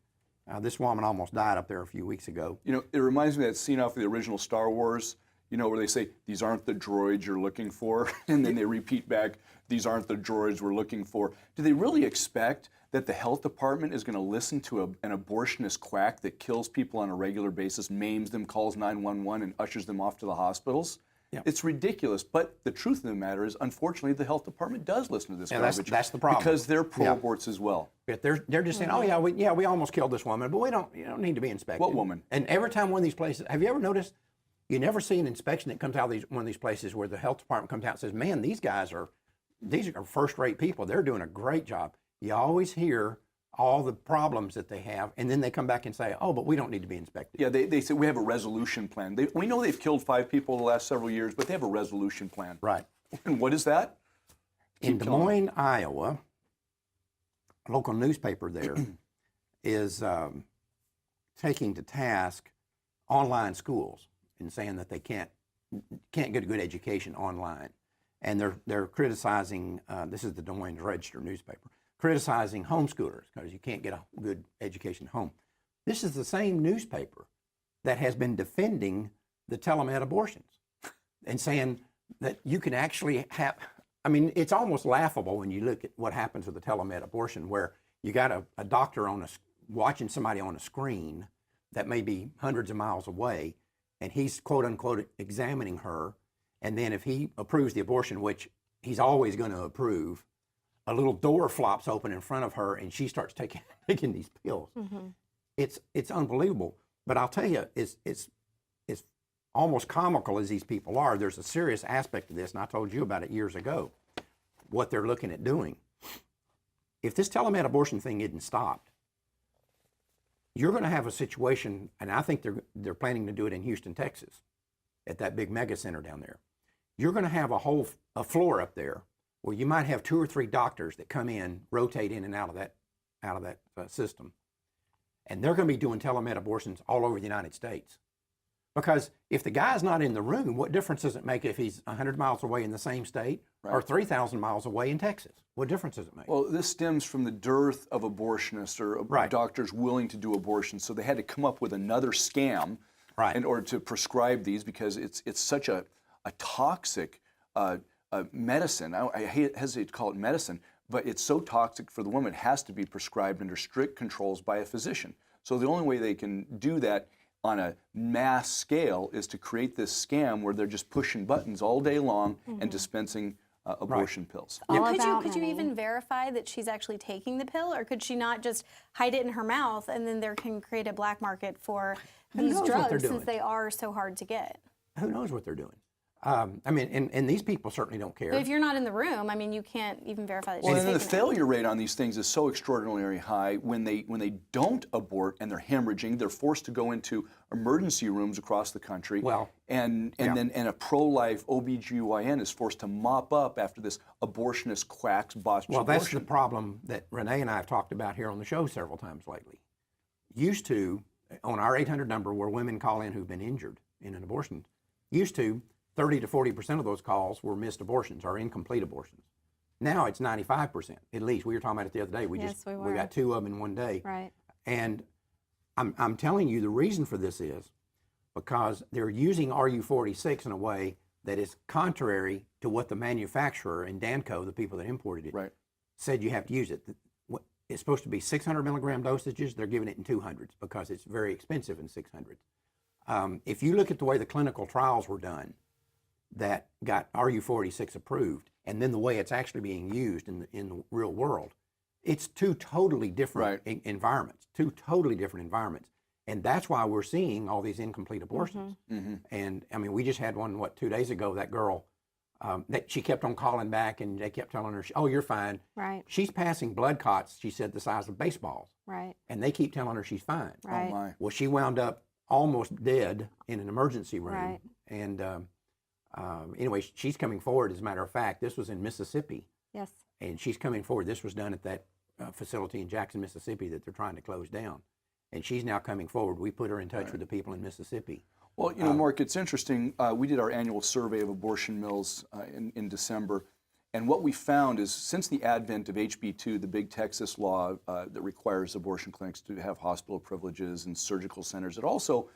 This woman almost died up there a few weeks ago. You know, it reminds me of that scene off of the original Star Wars, you know, where they say, these aren't the droids you're looking for, and then they repeat back, these aren't the droids we're looking for. Do they really expect that the health department is going to listen to an abortionist quack that kills people on a regular basis, maims them, calls 911, and ushers them off to the hospitals? Yeah. It's ridiculous. But the truth of the matter is, unfortunately, the health department does listen to this Yeah, garbage. that's the problem. Because they're pro-aborts as well. But they're just saying, oh yeah, we almost killed this woman, but you don't need to be inspected. What woman? And every time one of these places, have you ever noticed? You never see an inspection that comes out of one of these places where the health department comes out and says, man, these are first-rate people. They're doing a great job. You always hear all the problems that they have, and then they come back and say, oh, but we don't need to be inspected. Yeah, they say we have a resolution plan. We know they've killed 5 people the last several years, but they have a resolution plan. Right. And what is that? In Des Moines, Iowa, a local newspaper there is taking to task online schools and saying that they can't get a good education online. And they're criticizing, this is the Des Moines Register newspaper, criticizing homeschoolers because you can't get a good education at home. This is the same newspaper that has been defending the telemed abortions and saying that you can actually have, I mean, it's almost laughable when you look at what happens with the telemed abortion, where you got a doctor watching somebody on a screen that may be hundreds of miles away, and he's quote unquote examining her. And then if he approves the abortion, which he's always going to approve, a little door flops open in front of her and she starts taking these pills. Mm-hmm. It's unbelievable. But I'll tell you, it's almost comical as these people are. There's a serious aspect to this, and I told you about it years ago, what they're looking at doing. If this telemed abortion thing isn't stopped, you're going to have a situation, and I think they're planning to do it in Houston, Texas, at that big mega center down there. You're going to have a floor up there where you might have 2 or 3 doctors that come in, rotate in and out of that system, and they're going to be doing telemed abortions all over the United States. Because if the guy's not in the room, what difference does it make if he's 100 miles away in the same state or 3,000 miles away in Texas? What difference does it make? Well, this stems from the dearth of abortionists or doctors willing to do abortions. So they had to come up with another scam in order to prescribe these, because it's such a toxic medicine. I hesitate to call it medicine, but it's so toxic for the woman, it has to be prescribed under strict controls by a physician. So the only way they can do that on a mass scale is to create this scam where they're just pushing buttons all day long and dispensing abortion pills. Could you even verify that she's actually taking the pill, or could she not just hide it in her mouth and then there can create a black market for these drugs since they are so hard to get? Who knows what they're doing? I mean, and these people certainly don't care. But if you're not in the room, I mean, you can't even verify that she's taking it. taking The failure rate on these things is so extraordinarily high. When they don't abort and they're hemorrhaging, they're forced to go into emergency rooms across the country. And a pro-life OBGYN is forced to mop up after this abortionist quack's botched abortion. Well, that's the problem that Renee and I have talked about here on the show several times lately. Used to, on our 800 number where women call in who've been injured in an abortion, used to 30 to 40% of those calls were missed abortions or incomplete abortions. Now it's 95%, at least. We were talking about it the other day. We got 2 of them in one day. Right. And I'm telling you the reason for this is because they're using RU46 in a way that is contrary to what the manufacturer and Danco, the people that imported it, said you have to use it. It's supposed to be 600 milligram dosages. They're giving it in 200s because it's very expensive in 600s. If you look at the way the clinical trials were done that got RU46 approved, and then the way it's actually being used in the real world, it's 2 totally different environments, 2 totally different environments. And that's why we're seeing all these incomplete abortions. Mm-hmm. And I mean, we just had one, 2 days ago, that girl, that she kept on calling back and they kept telling her, oh, you're fine. Right. She's passing blood clots, she said, the size of baseballs. Right. And they keep telling her she's fine. Right. Oh my. Well, she wound up almost dead in an emergency room. Right. And anyway, she's coming forward. As a matter of fact, this was in Mississippi. Yes. And she's coming forward. This was done at that facility in Jackson, Mississippi that they're trying to close down. And she's now coming forward. We put her in touch with the people in Mississippi. Well, you know, Mark, it's interesting. We did our annual survey of abortion mills in December. And what we found is since the advent of HB2, the big Texas law that requires abortion clinics to have hospital privileges and surgical centers, it also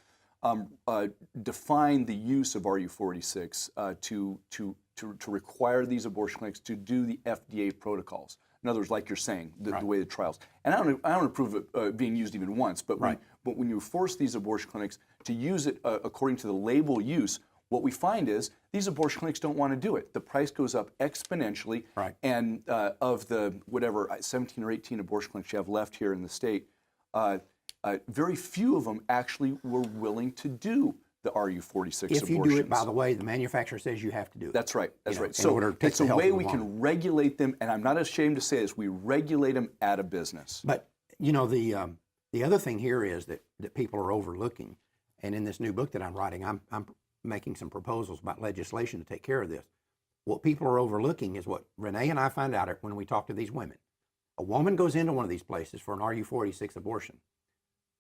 defined the use of RU46 to require these abortion clinics to do the FDA protocols. In other words, like you're saying, the way the trials. And I don't approve it being used even once, but when you force these abortion clinics to use it according to the label use, what we find is these abortion clinics don't want to do it. The price goes up exponentially. Right. And of the, whatever, 17 or 18 abortion clinics you have left here in the state, very few of them actually were willing to do the RU46 abortions. If you do it, by the way, the manufacturer says you have to do it. That's right. That's You know, right. in So order to take it's the a health way of the we woman. can regulate them, and I'm not ashamed to say this, we regulate them out of business. But you know, the other thing here is that people are overlooking, and in this new book that I'm writing, I'm making some proposals about legislation to take care of this. What people are overlooking is what Renee and I find out when we talk to these women. A woman goes into one of these places for an RU46 abortion.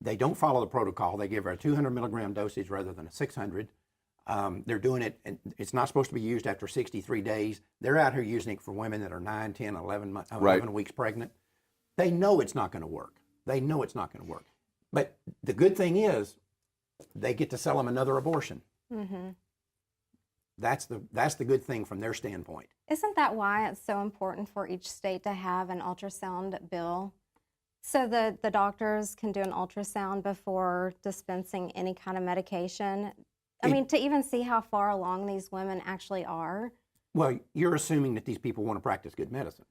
They don't follow the protocol. They give her a 200 milligram dosage rather than a 600. They're doing it, and it's not supposed to be used after 63 days. They're out here using it for women that are 9, 10, 11 weeks pregnant. They know it's not going to work. They know it's not going to work. But the good thing is they get to sell them another abortion. Mm-hmm. That's the good thing from their standpoint. Isn't that why it's so important for each state to have an ultrasound bill? So the doctors can do an ultrasound before dispensing any kind of medication? I mean, to even see how far along these women actually are. Well, you're assuming that these people want to practice good medicine.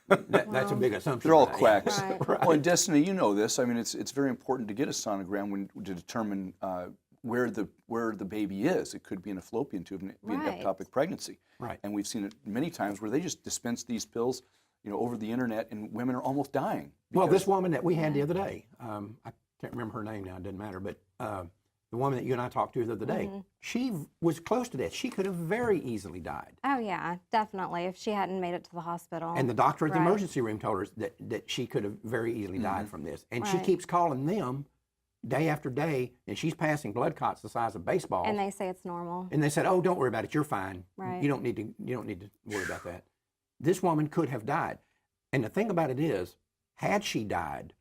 That's a big assumption. They're all today. quacks. Right. Right. Well, and Destiny, you know this. I mean, it's very important to get a sonogram to determine where the baby is. It could be in a fallopian tube and be an Right. ectopic pregnancy. Right. And we've seen it many times where they just dispense these pills, over the internet, and women are almost dying. Well, because- this woman that we had the other day, I can't remember her name now, it doesn't matter, but the woman that you and I talked to the other day, she was close to death. She could have very easily died. Oh, yeah, definitely, if she hadn't made it to the hospital. And the doctor at the Right. emergency room told her that she could have very easily died from this. And she Right. keeps calling them day after day, and she's passing blood clots the size of baseballs. And they say it's normal. And they said, "Oh, don't worry about it. You're fine. Right. You don't need to worry about that." This woman could have died. And the thing about it is, had she died,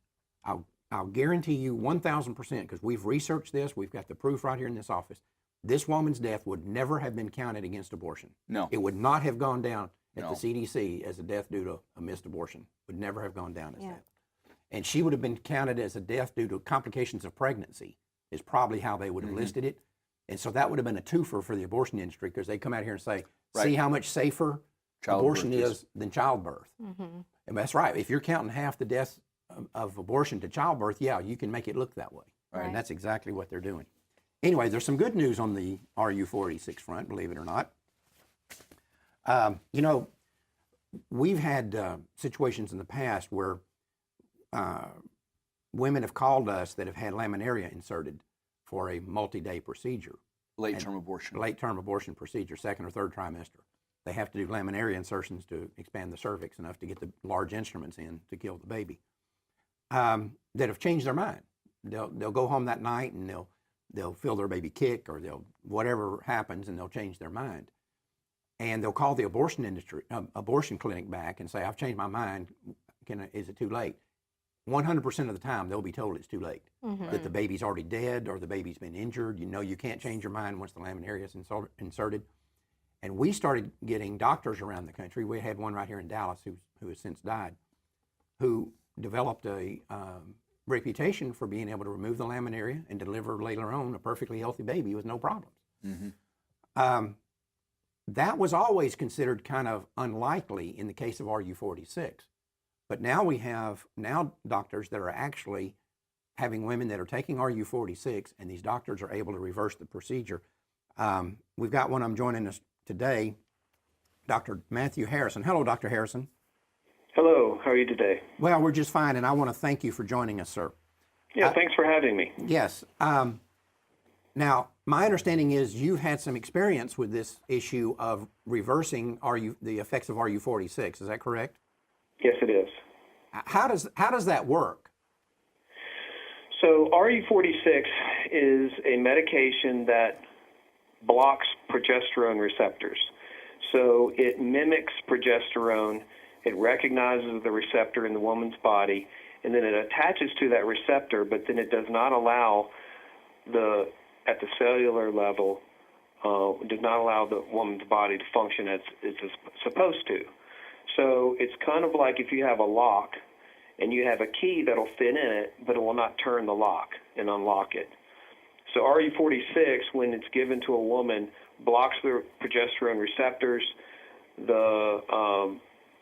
I'll guarantee you 1,000%, because we've researched this, we've got the proof right here in this office, this woman's death would never have been counted against abortion. No. It would not have gone down at No. the CDC as a death due to a missed abortion. Would never have gone down as Yeah. that. And she would have been counted as a death due to complications of pregnancy, is probably how they would have listed it. And so that would have been a twofer for the abortion industry, because they come out here and say, Right. see how much safer Childbirth abortion is. is than childbirth. Mm-hmm. And that's right. If you're counting half the deaths of abortion to childbirth, yeah, you can make it look that way. Right. And that's exactly what they're doing. Anyway, there's some good news on the RU46 front, believe it or not. We've had situations in the past where women have called us that have had laminaria inserted for a multi-day procedure. Late-term abortion. Late-term abortion procedure, second or third trimester. They have to do laminaria insertions to expand the cervix enough to get the large instruments in to kill the baby. That have changed their mind. They'll go home that night and they'll feel their baby kick, or whatever happens, and they'll change their mind. And they'll call the abortion clinic back and say, "I've changed my mind. Is it too late?" 100% of the time, they'll be told it's too late. That the baby's already dead or the baby's been injured. You can't change your mind once the laminaria is inserted. And we started getting doctors around the country. We had one right here in Dallas who has since died, who developed a reputation for being able to remove the laminaria and deliver later on a perfectly healthy baby with no problems. That was always considered kind of unlikely in the case of RU46. But now we have doctors that are actually having women that are taking RU46, and these doctors are able to reverse the procedure. We've got one of them joining us today, Dr. Matthew Harrison. Hello, Dr. Harrison. Hello, how are you today? Well, we're just fine, and I want to thank you for joining us, sir. Yeah, thanks for having me. Yes. Now, my understanding is you've had some experience with this issue of reversing the effects of RU46. Is that correct? Yes, it is. How does that work? So RU46 is a medication that blocks progesterone receptors. So it mimics progesterone, it recognizes the receptor in the woman's body, and then it attaches to that receptor, but then it does not allow at the cellular level, does not allow the woman's body to function as it's supposed to. So it's kind of like if you have a lock and you have a key that'll fit in it, but it will not turn the lock and unlock it. So RE46, when it's given to a woman, blocks the progesterone receptors. The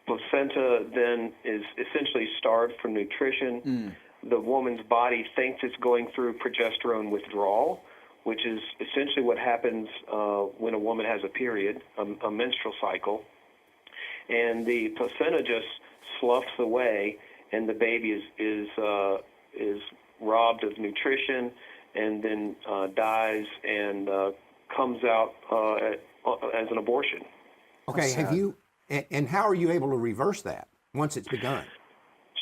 placenta then is essentially starved from nutrition. The woman's body thinks it's going through progesterone withdrawal, which is essentially what happens when a woman has a period, a menstrual cycle. And the placenta just sloughs away, and the baby is robbed of nutrition, and then dies and comes out as an abortion. Okay, have you, and how are you able to reverse that once it's begun?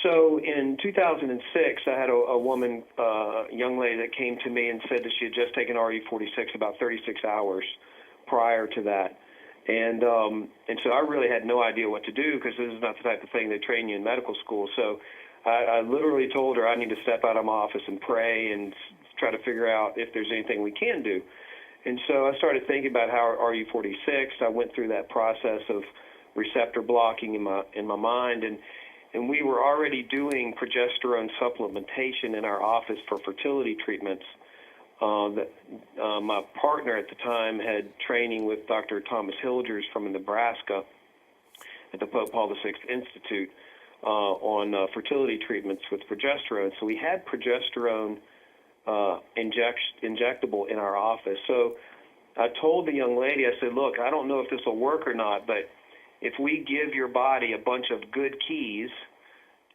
So in 2006, I had a woman, a young lady that came to me and said that she had just taken RE46 about 36 hours prior to that. And so I really had no idea what to do, because this is not the type of thing they train you in medical school. So I literally told her I need to step out of my office and pray and try to figure out if there's anything we can do. And so I started thinking about how RE46. I went through that process of receptor blocking in my mind, and we were already doing progesterone supplementation in our office for fertility treatments. My partner at the time had training with Dr. Thomas Hilgers from Nebraska at the Pope Paul VI Institute on fertility treatments with progesterone. So we had progesterone injectable in our office. So I told the young lady, I said, look, I don't know if this will work or not, but if we give your body a bunch of good keys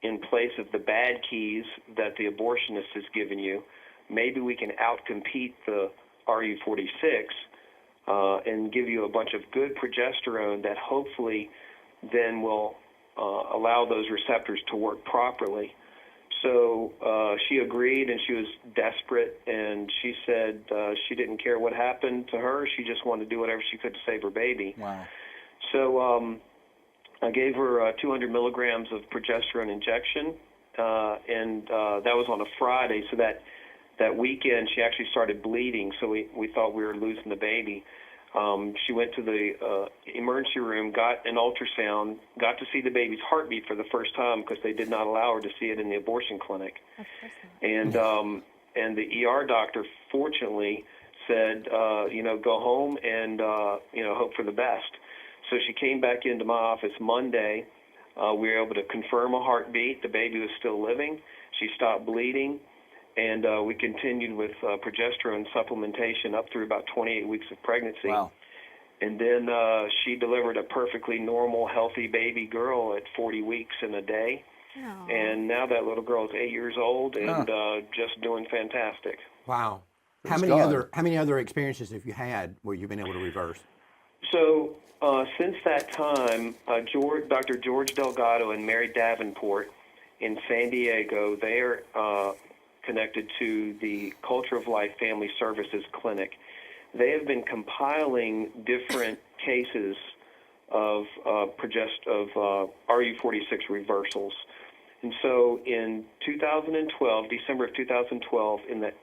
in place of the bad keys that the abortionist has given you, maybe we can outcompete the RE46 and give you a bunch of good progesterone that hopefully then will allow those receptors to work properly. So she agreed, and she was desperate, and she said she didn't care what happened to her. She just wanted to do whatever she could to save her baby. Wow. So I gave her 200 milligrams of progesterone injection, and that was on a Friday. So that weekend she actually started bleeding, so we thought we were losing the baby. She went to the emergency room, got an ultrasound, got to see the baby's heartbeat for the first time, because they did not allow her to see it in the abortion clinic. And the ER doctor fortunately said, go home and hope for the best. So she came back into my office Monday. We were able to confirm a heartbeat. The baby was still living. She stopped bleeding. And we continued with progesterone supplementation up through about 28 weeks of pregnancy. Wow. And then she delivered a perfectly normal, healthy baby girl at 40 weeks and a day. Oh. And now that little girl is 8 years old and just doing fantastic. Wow. How Praise many other experiences have you had where you've been able to reverse? So since that time, Dr. George Delgado and Mary Davenport in San Diego, they are connected to the Culture of Life Family Services Clinic. They have been compiling different cases of RU46 reversals. And so in 2012, December of 2012, in the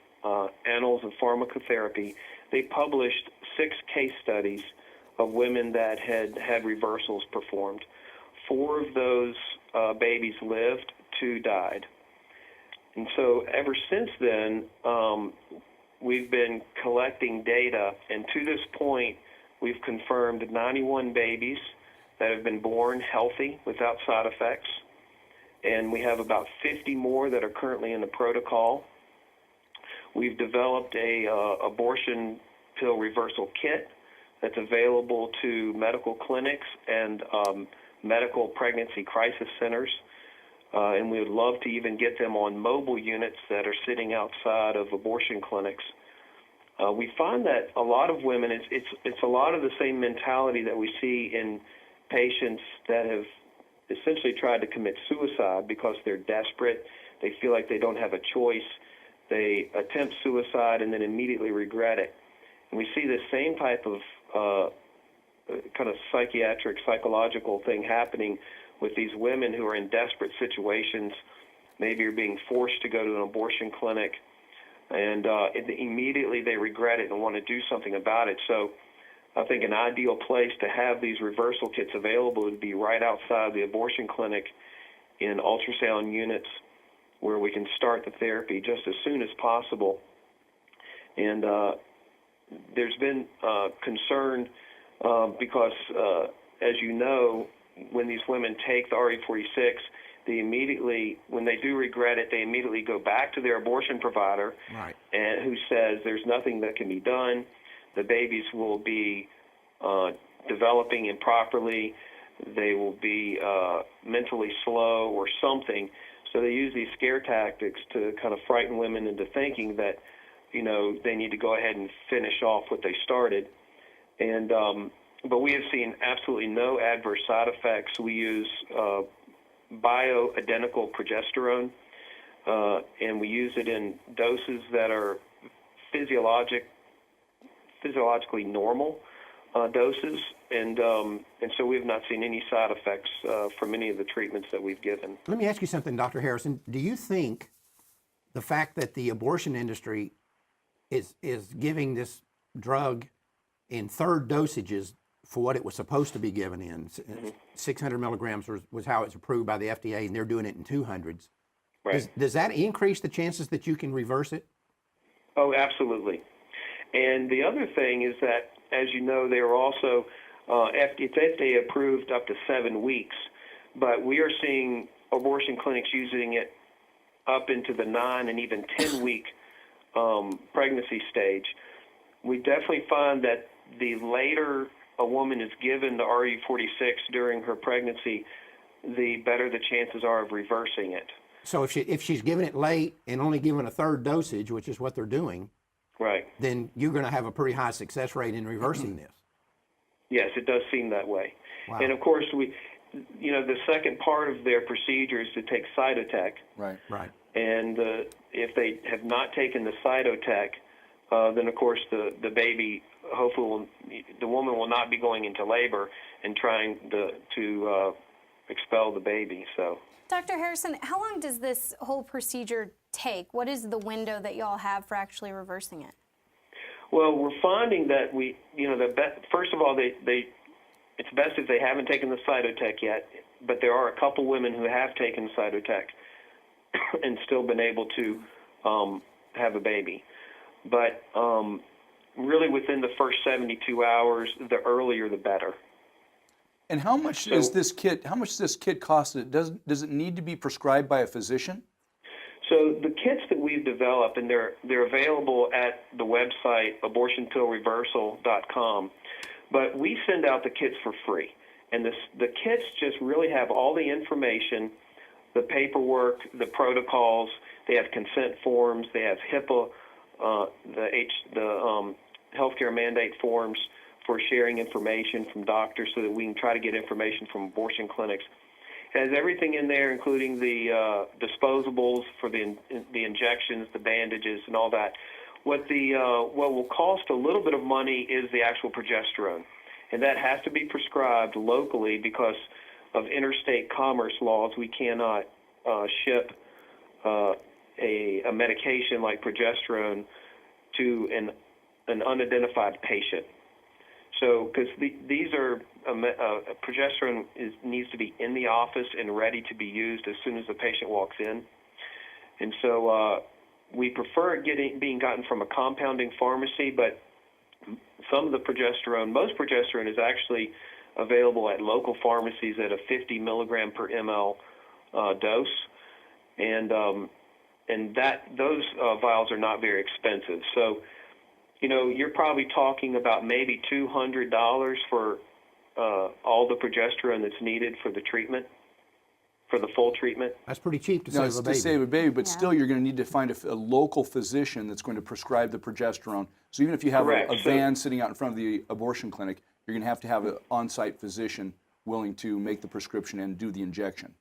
Annals of Pharmacotherapy, they published 6 case studies of women that had had reversals performed. 4 of those babies lived, 2 died. And so ever since then, we've been collecting data, and to this point, we've confirmed 91 babies that have been born healthy without side effects, and we have about 50 more that are currently in the protocol. We've developed a abortion pill reversal kit that's available to medical clinics and medical pregnancy crisis centers. And we would love to even get them on mobile units that are sitting outside of abortion clinics. We find that a lot of women, it's a lot of the same mentality that we see in patients that have essentially tried to commit suicide because they're desperate. They feel like they don't have a choice. They attempt suicide and then immediately regret it. And we see the same type of kind of psychological thing happening with these women who are in desperate situations. Maybe are being forced to go to an abortion clinic, and immediately they regret it and want to do something about it. So I think an ideal place to have these reversal kits available would be right outside the abortion clinic in ultrasound units where we can start the therapy just as soon as possible. And there's been concern because, as you know, when these women take the RE46, they immediately, when they do regret it, they immediately go back to their abortion provider, Right. and who says there's nothing that can be done. The babies will be developing improperly. They will be mentally slow or something. So they use these scare tactics to kind of frighten women into thinking that, you know, they need to go ahead and finish off what they started. And but we have seen absolutely no adverse side effects. We use bioidentical progesterone, and we use it in doses that are physiologically normal doses, and so we have not seen any side effects from any of the treatments that we've given. Let me ask you something, Dr. Harrison. Do you think the fact that the abortion industry is giving this drug in third dosages for what it was supposed to be given in, 600 milligrams was how it's approved by the FDA, and they're doing it in 200s. Right. Does that increase the chances that you can reverse it? Oh, absolutely. And the other thing is that, as you know, they are also it's FDA approved up to 7 weeks, but we are seeing abortion clinics using it up into the 9 and even 10-week pregnancy stage. We definitely find that the later a woman is given the RE46 during her pregnancy, the better the chances are of reversing it. So if she's given it late and only given a third dosage, which is what they're doing, right, then you're going to have a pretty high success rate in reversing this. Yes, it does seem that way. Wow. And of course, the second part of their procedure is to take Cytotec. Right. Right. And if they have not taken the Cytotec, then of course the baby, hopefully, the woman will not be going into labor and trying to expel the baby. So, Dr. Harrison, how long does this whole procedure take? What is the window that y'all have for actually reversing it? well, we're finding that first of all, it's best if they haven't taken the Cytotec yet, but there are a couple women who have taken Cytotec and still been able to have a baby. But really within the first 72 hours, the earlier the better. And how much is this kit? How much does this kit cost? Does it need to be prescribed by a physician? So the kits that we've developed, and they're available at the website abortionpillreversal.com, but we send out the kits for free. And the kits just really have all the information, the paperwork, the protocols. They have consent forms. They have HIPAA, the healthcare mandate forms for sharing information from doctors so that we can try to get information from abortion clinics. It has everything in there, including the disposables for the injections, the bandages, and all that. What will cost a little bit of money is the actual progesterone, and that has to be prescribed locally because of interstate commerce laws. We cannot ship a medication like progesterone to an unidentified patient. So, because these are progesterone needs to be in the office and ready to be used as soon as the patient walks in, and so we prefer it being gotten from a compounding pharmacy. But some of the progesterone, most progesterone, is actually available at local pharmacies at a 50 milligram per ml dose, and those vials are not very expensive. So, you're probably talking about maybe $200 for all the progesterone that's needed for the treatment, for the full treatment. That's pretty cheap to No, save it's a to baby. save a baby, but still you're going to need to find a local physician that's going to prescribe the progesterone. So even if you have Correct. a van sitting out in front of the abortion clinic, you're going to have an on-site physician willing to make the prescription and do the injection.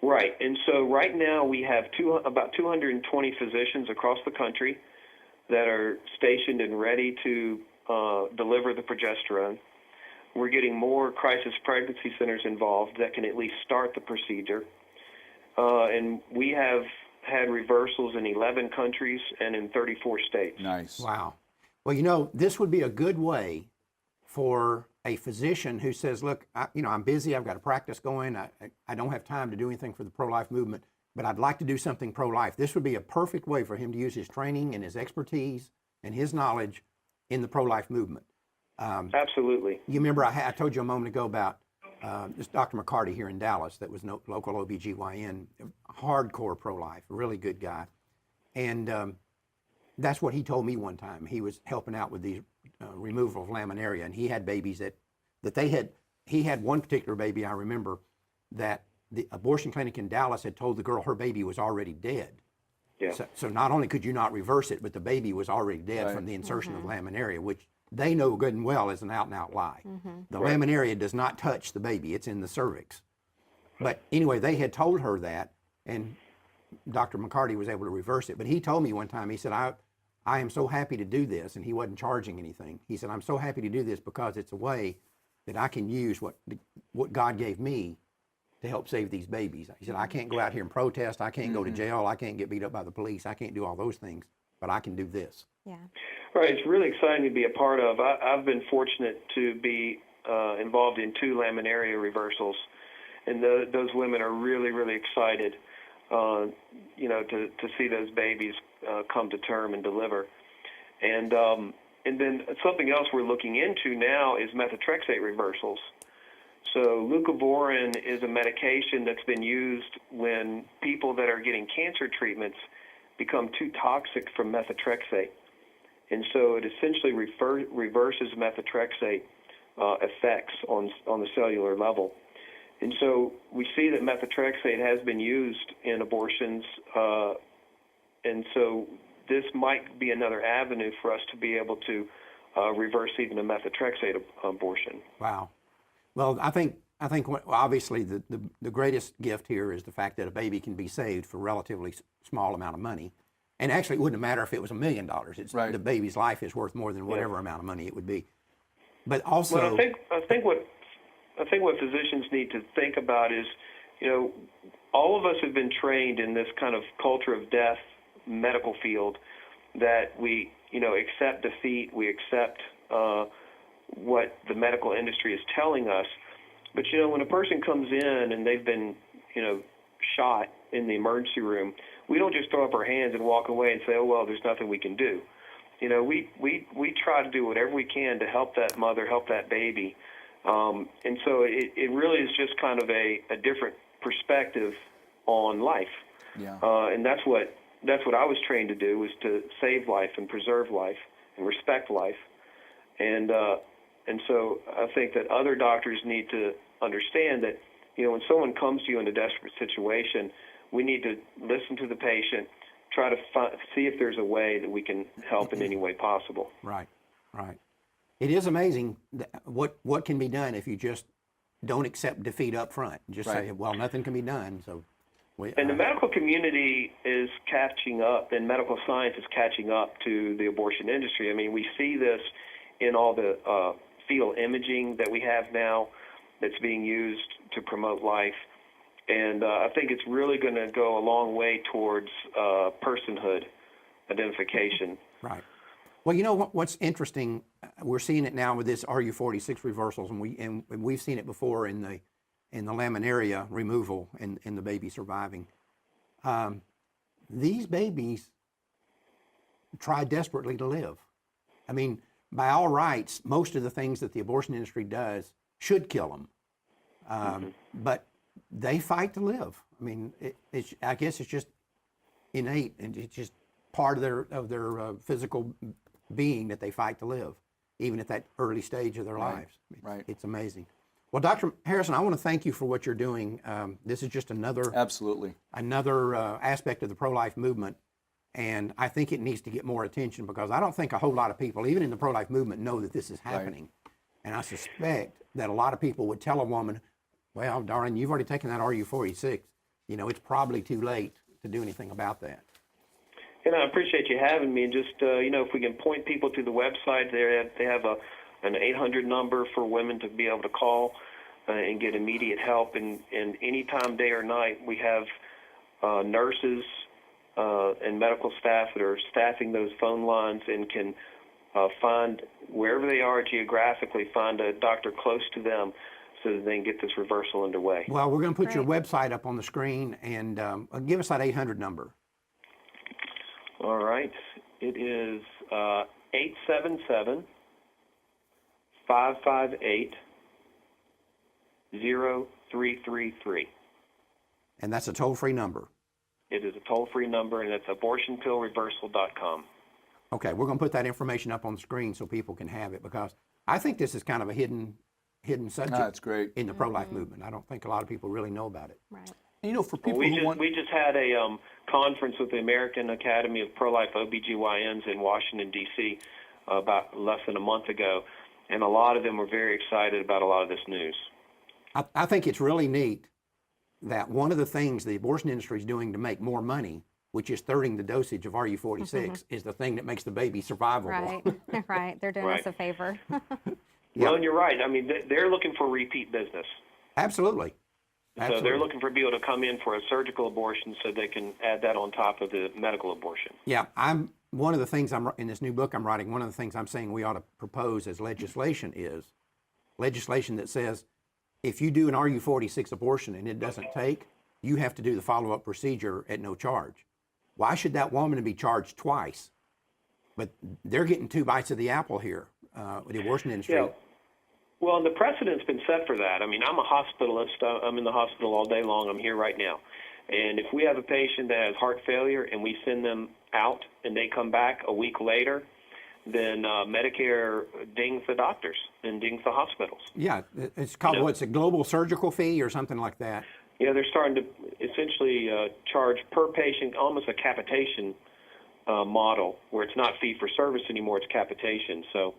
Right, and so right now we have about 220 physicians across the country that are stationed and ready to deliver the progesterone. We're getting more crisis pregnancy centers involved that can at least start the procedure. And we have had reversals in 11 countries and in 34 states. Nice. Wow. Well, this would be a good way for a physician who says, look, I'm busy, I've got a practice going, I don't have time to do anything for the pro-life movement, but I'd like to do something pro-life. This would be a perfect way for him to use his training and his expertise and his knowledge in the pro-life movement. Absolutely. You remember I told you a moment ago about this Dr. McCarty here in Dallas that was local OBGYN, hardcore pro-life, really good guy. And that's what he told me one time. He was helping out with the removal of laminaria, and he had babies he had one particular baby, I remember, that the abortion clinic in Dallas had told the girl her baby was already dead. Yeah. So not only could you not reverse it, but the baby was already dead from the insertion of laminaria, which they know good and well is an out-and-out lie. The laminaria does not touch the baby. It's in the cervix. But anyway, they had told her that, and Dr. McCarty was able to reverse it. But he told me one time, he said, I am so happy to do this, and he wasn't charging anything. He said, I'm so happy to do this because it's a way that I can use what God gave me to help save these babies. He said, I can't go out here and protest. I can't go to jail. I can't get beat up by the police. I can't do all those things, but I can do this. Yeah. Right. It's really exciting to be a part of. I've been fortunate to be involved in 2 laminaria reversals, and those women are really, really excited, to see those babies come to term and deliver. And then something else we're looking into now is methotrexate reversals. So leucovorin is a medication that's been used when people that are getting cancer treatments become too toxic from methotrexate. And so it essentially reverses methotrexate effects on the cellular level. And so we see that methotrexate has been used in abortions, and so this might be another avenue for us to be able to reverse even a methotrexate abortion. Wow. Well, I think obviously the greatest gift here is the fact that a baby can be saved for a relatively small amount of money. And actually, it wouldn't matter if it was $1 million. It's the baby's life is worth more than whatever amount of money it would be. But also, well, I think what physicians need to think about is, all of us have been trained in this kind of culture of death medical field that we, accept defeat, we accept what the medical industry is telling us. But, when a person comes in and they've been, shot in the emergency room, we don't just throw up our hands and walk away and say, oh, well, there's nothing we can do. We try to do whatever we can to help that mother, help that baby. And so it really is just kind of a different perspective on life. Yeah. And that's what I was trained to do, was to save life and preserve life and respect life. And so I think that other doctors need to understand that, when someone comes to you in a desperate situation, we need to listen to the patient, try to see if there's a way that we can help in any way possible. Right. It is amazing what can be done if you just don't accept defeat up front. Just say, well, nothing can be done. So, and the medical community is catching up, and medical science is catching up to the abortion industry. I mean, we see this in all the fetal imaging that we have now that's being used to promote life. And I think it's really going to go a long way towards personhood identification. Right. Well, what's interesting, we're seeing it now with this RU46 reversals, and we've seen it before in the laminaria removal and in the baby surviving. These babies try desperately to live. I mean, by all rights, most of the things that the abortion industry does should kill them, but they fight to live. I mean, I guess it's just innate, and it's just part of their physical being that they fight to live, even at that early stage of their lives. It's amazing. Well, Dr. Harrison, I want to thank you for what you're doing. This is just another aspect of the pro-life movement, and I think it needs to get more attention, because I don't think a whole lot of people, even in the pro-life movement, know that this is happening. And I suspect that a lot of people would tell a woman, well, darling, you've already taken that RU46. It's probably too late to do anything about that. And I appreciate you having me. And just, if we can point people to the website, they have an 800 number for women to be able to call and get immediate help. And anytime, day or night, we have nurses and medical staff that are staffing those phone lines and can find, wherever they are geographically, find a doctor close to them so that they can get this reversal underway. Well, we're going to put your website up on the screen, and give us that 800 number. All right. It is 877-558-0333. And that's a toll-free number. It is a toll-free number, and it's abortionpillreversal.com. Okay, we're going to put that information up on the screen so people can have it, because I think this is kind of a hidden subject That's great. in the pro-life movement. I don't think a lot of people really know about it. Right. You know, for people we who just want... we just had a conference with the American Academy of Pro-Life OBGYNs in Washington, D.C. About less than a month ago, and a lot of them were very excited about a lot of this news. I think it's really neat that one of the things the abortion industry is doing to make more money, which is thirding the dosage of RU46, is the thing that makes the baby survivable. Right. Right. They're doing us a favor. Yeah. Well, and you're right. I mean, they're looking for repeat business. Absolutely. So they're looking for people to come in for a surgical abortion so they can add that on top of the medical abortion. Yeah, one of the things in this new book I'm writing, one of the things I'm saying we ought to propose as legislation is legislation that says if you do an RU46 abortion and it doesn't take, you have to do the follow-up procedure at no charge. Why should that woman be charged twice? But they're getting 2 bites of the apple here, the abortion industry. Yeah. Well, and the precedent's been set for that. I mean, I'm a hospitalist. I'm in the hospital all day long. I'm here right now. And if we have a patient that has heart failure and we send them out and they come back a week later, then Medicare dings the doctors and dings the hospitals. Yeah, it's called, what's a global surgical fee or something like that? Yeah, they're starting to essentially charge per patient, almost a capitation model, where it's not fee for service anymore, it's capitation. So,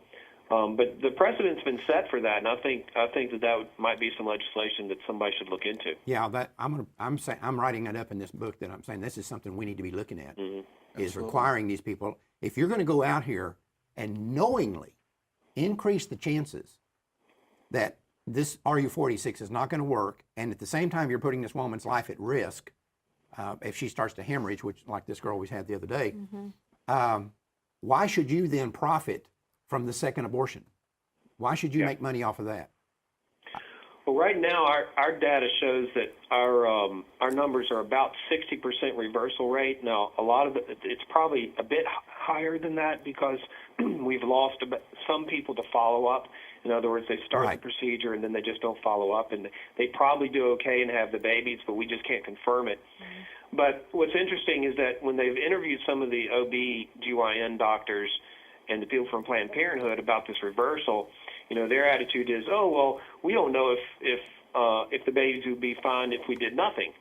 but the precedent's been set for that, and I think that might be some legislation that somebody should look into. Yeah, I'm writing that up in this book, that I'm saying this is something we need to be looking at, is Absolutely. requiring these people, if you're going to go out here and knowingly increase the chances that this RU46 is not going to work, and at the same time you're putting this woman's life at risk if she starts to hemorrhage, which like this girl we had the other day, why should you then profit from the second abortion? Why should you make money off of that? Well, right now our data shows that our numbers are about 60% reversal rate. Now, a lot of it's probably a bit higher than that because we've lost some people to follow up. In other words, they start the procedure and then they just don't follow up, and they probably do okay and have the babies, but we just can't confirm it. But what's interesting is that when they've interviewed some of the OB/GYN doctors and the people from Planned Parenthood about this reversal, their attitude is, oh, well, we don't know if the babies would be fine if we did nothing,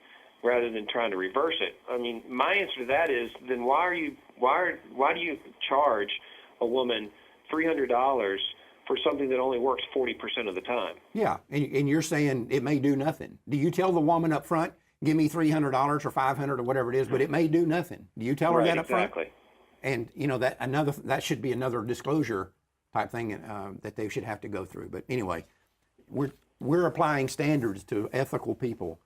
rather than trying to reverse it. I mean, my answer to that is, then why do you charge a woman $300 for something that only works 40% of the time? Yeah, and you're saying it may do nothing. Do you tell the woman up front, give me $300 or $500 or whatever it is, but it may do nothing? Do you tell her that up front? Exactly. And that should be another disclosure type thing that they should have to go through. But anyway, we're applying standards to ethical people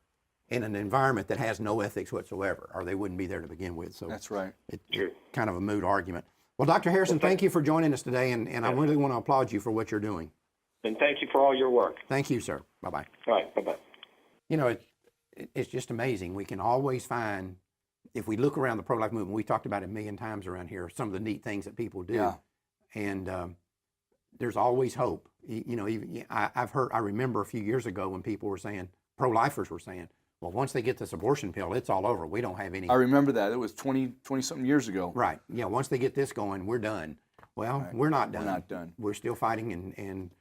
in an environment that has no ethics whatsoever, or they wouldn't be there to begin with. So That's right. It's kind of a moot argument. Well, Dr. Harrison, thank you for joining us today, and I really want to applaud you for what you're doing. And thank you for all your work. Thank you, sir. Bye-bye. All right, bye-bye. It's just amazing. We can always find, if we look around the pro-life movement, we talked about it a million times around here, some of the neat things that people do. Yeah. And there's always hope. I remember a few years ago when people were saying, pro-lifers were saying, well, once they get this abortion pill, it's all over. We don't have any. I remember that. It was 20-something years ago. Right. Yeah, once they get this going, we're done. Well, we're not done. We're not done. We're still fighting, and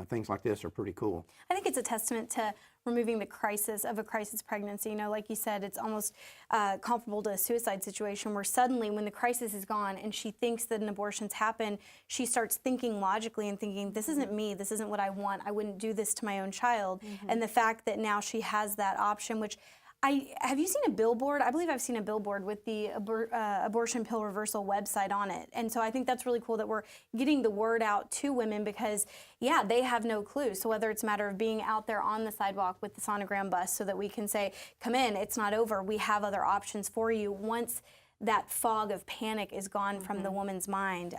things like this are pretty cool. I think it's a testament to removing the crisis of a crisis pregnancy. Like you said, it's almost comparable to a suicide situation where suddenly when the crisis is gone and she thinks that an abortion's happened, she starts thinking logically and thinking, this isn't me, this isn't what I want, I wouldn't do this to my own child. And the fact that now she has that option, which have you seen a billboard? I believe I've seen a billboard with the abortion pill reversal website on it. And so I think that's really cool that we're getting the word out to women because, yeah, they have no clue. So whether it's a matter of being out there on the sidewalk with the sonogram bus so that we can say, come in, it's not over, we have other options for you. Once that fog of panic is gone from the woman's mind,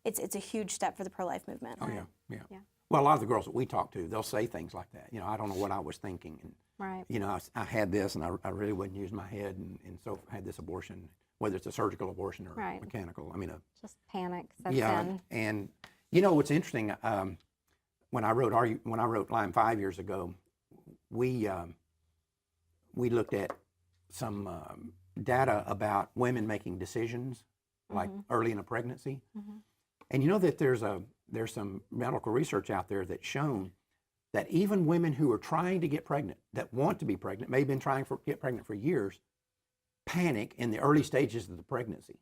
it's a huge step for the pro-life movement. Oh, yeah. Well, a lot of the girls that we talk to, they'll say things like that. I don't know what I was thinking. And, Right. I had this, and I really wasn't using my head, and so I had this abortion. whether it's a surgical abortion or Right. mechanical. I mean, Just panic sets yeah, in. and you know what's interesting? When I wrote Line 5 years ago, we looked at some data about women making decisions, like early in a pregnancy, and you know that there's some medical research out there that's shown that even women who are trying to get pregnant, that want to be pregnant, may have been trying to get pregnant for years, panic in the early stages of the pregnancy.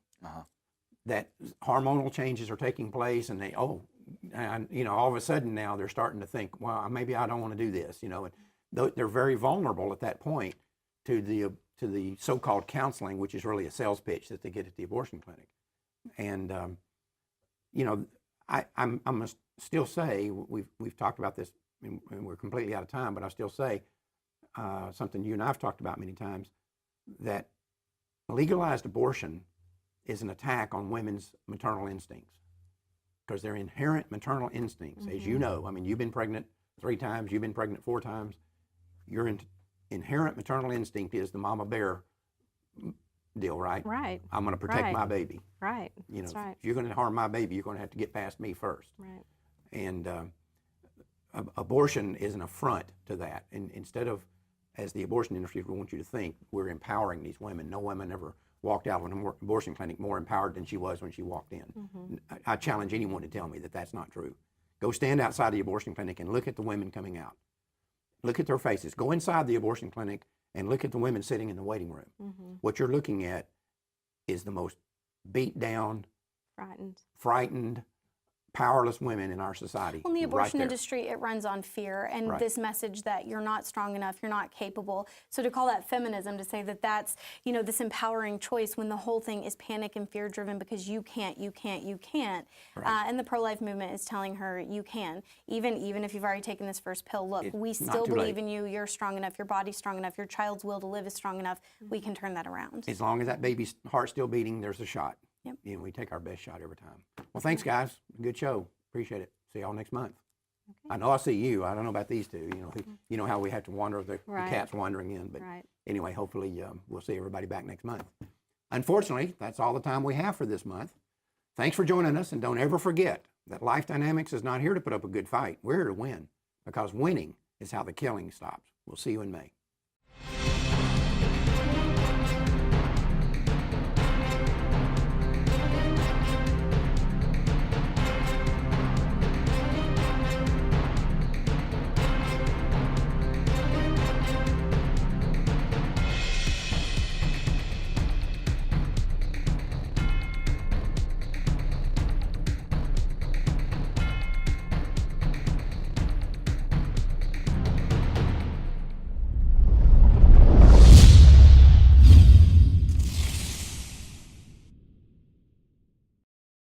That hormonal changes are taking place, and they all of a sudden now they're starting to think, well, maybe I don't want to do this, and they're very vulnerable at that point to the so-called counseling, which is really a sales pitch that they get at the abortion clinic. And I must still say, we've talked about this, and we're completely out of time, but I still say something you and I've talked about many times, that legalized abortion is an attack on women's maternal instincts, because their inherent maternal instincts, as you know, I mean, you've been pregnant 3 times, you've been pregnant 4 times, your inherent maternal instinct is the mama bear deal, right? Right. I'm going to protect my baby. Right. That's right. If you're going to harm my baby, you're going to have to get past me first. Right. And abortion is an affront to that. And instead of, as the abortion industry would want you to think, we're empowering these women. No woman ever walked out of an abortion clinic more empowered than she was when she walked in. I challenge anyone to tell me that that's not true. Go stand outside the abortion clinic and look at the women coming out. Look at their faces. Go inside the abortion clinic and look at the women sitting in the waiting room. What you're looking at is the most beat down, frightened, powerless women in our society. Well, in the abortion right industry, it runs on fear and Right. this message that you're not strong enough, you're not capable. So to call that feminism, to say that that's, this empowering choice when the whole thing is panic and fear driven because you can't. Right. And the pro-life movement is telling her you can. Even if you've already taken this first pill, look, It's we not still too believe late. in you, you're strong enough, your body's strong enough, your child's will to live is strong enough, we can turn that around. As long as that baby's heart's still beating, there's a shot. Yep. We take our best shot every time. Well, thanks, guys. Good show. Appreciate it. See y'all next month. I know I'll see you. I don't know about these two. You know how we have to wander, the cat's wandering in. But anyway, hopefully we'll see everybody back next month. Unfortunately, that's all the time we have for this month. Thanks for joining us, and don't ever forget that Life Dynamics is not here to put up a good fight. We're here to win, because winning is how the killing stops. We'll see you in May.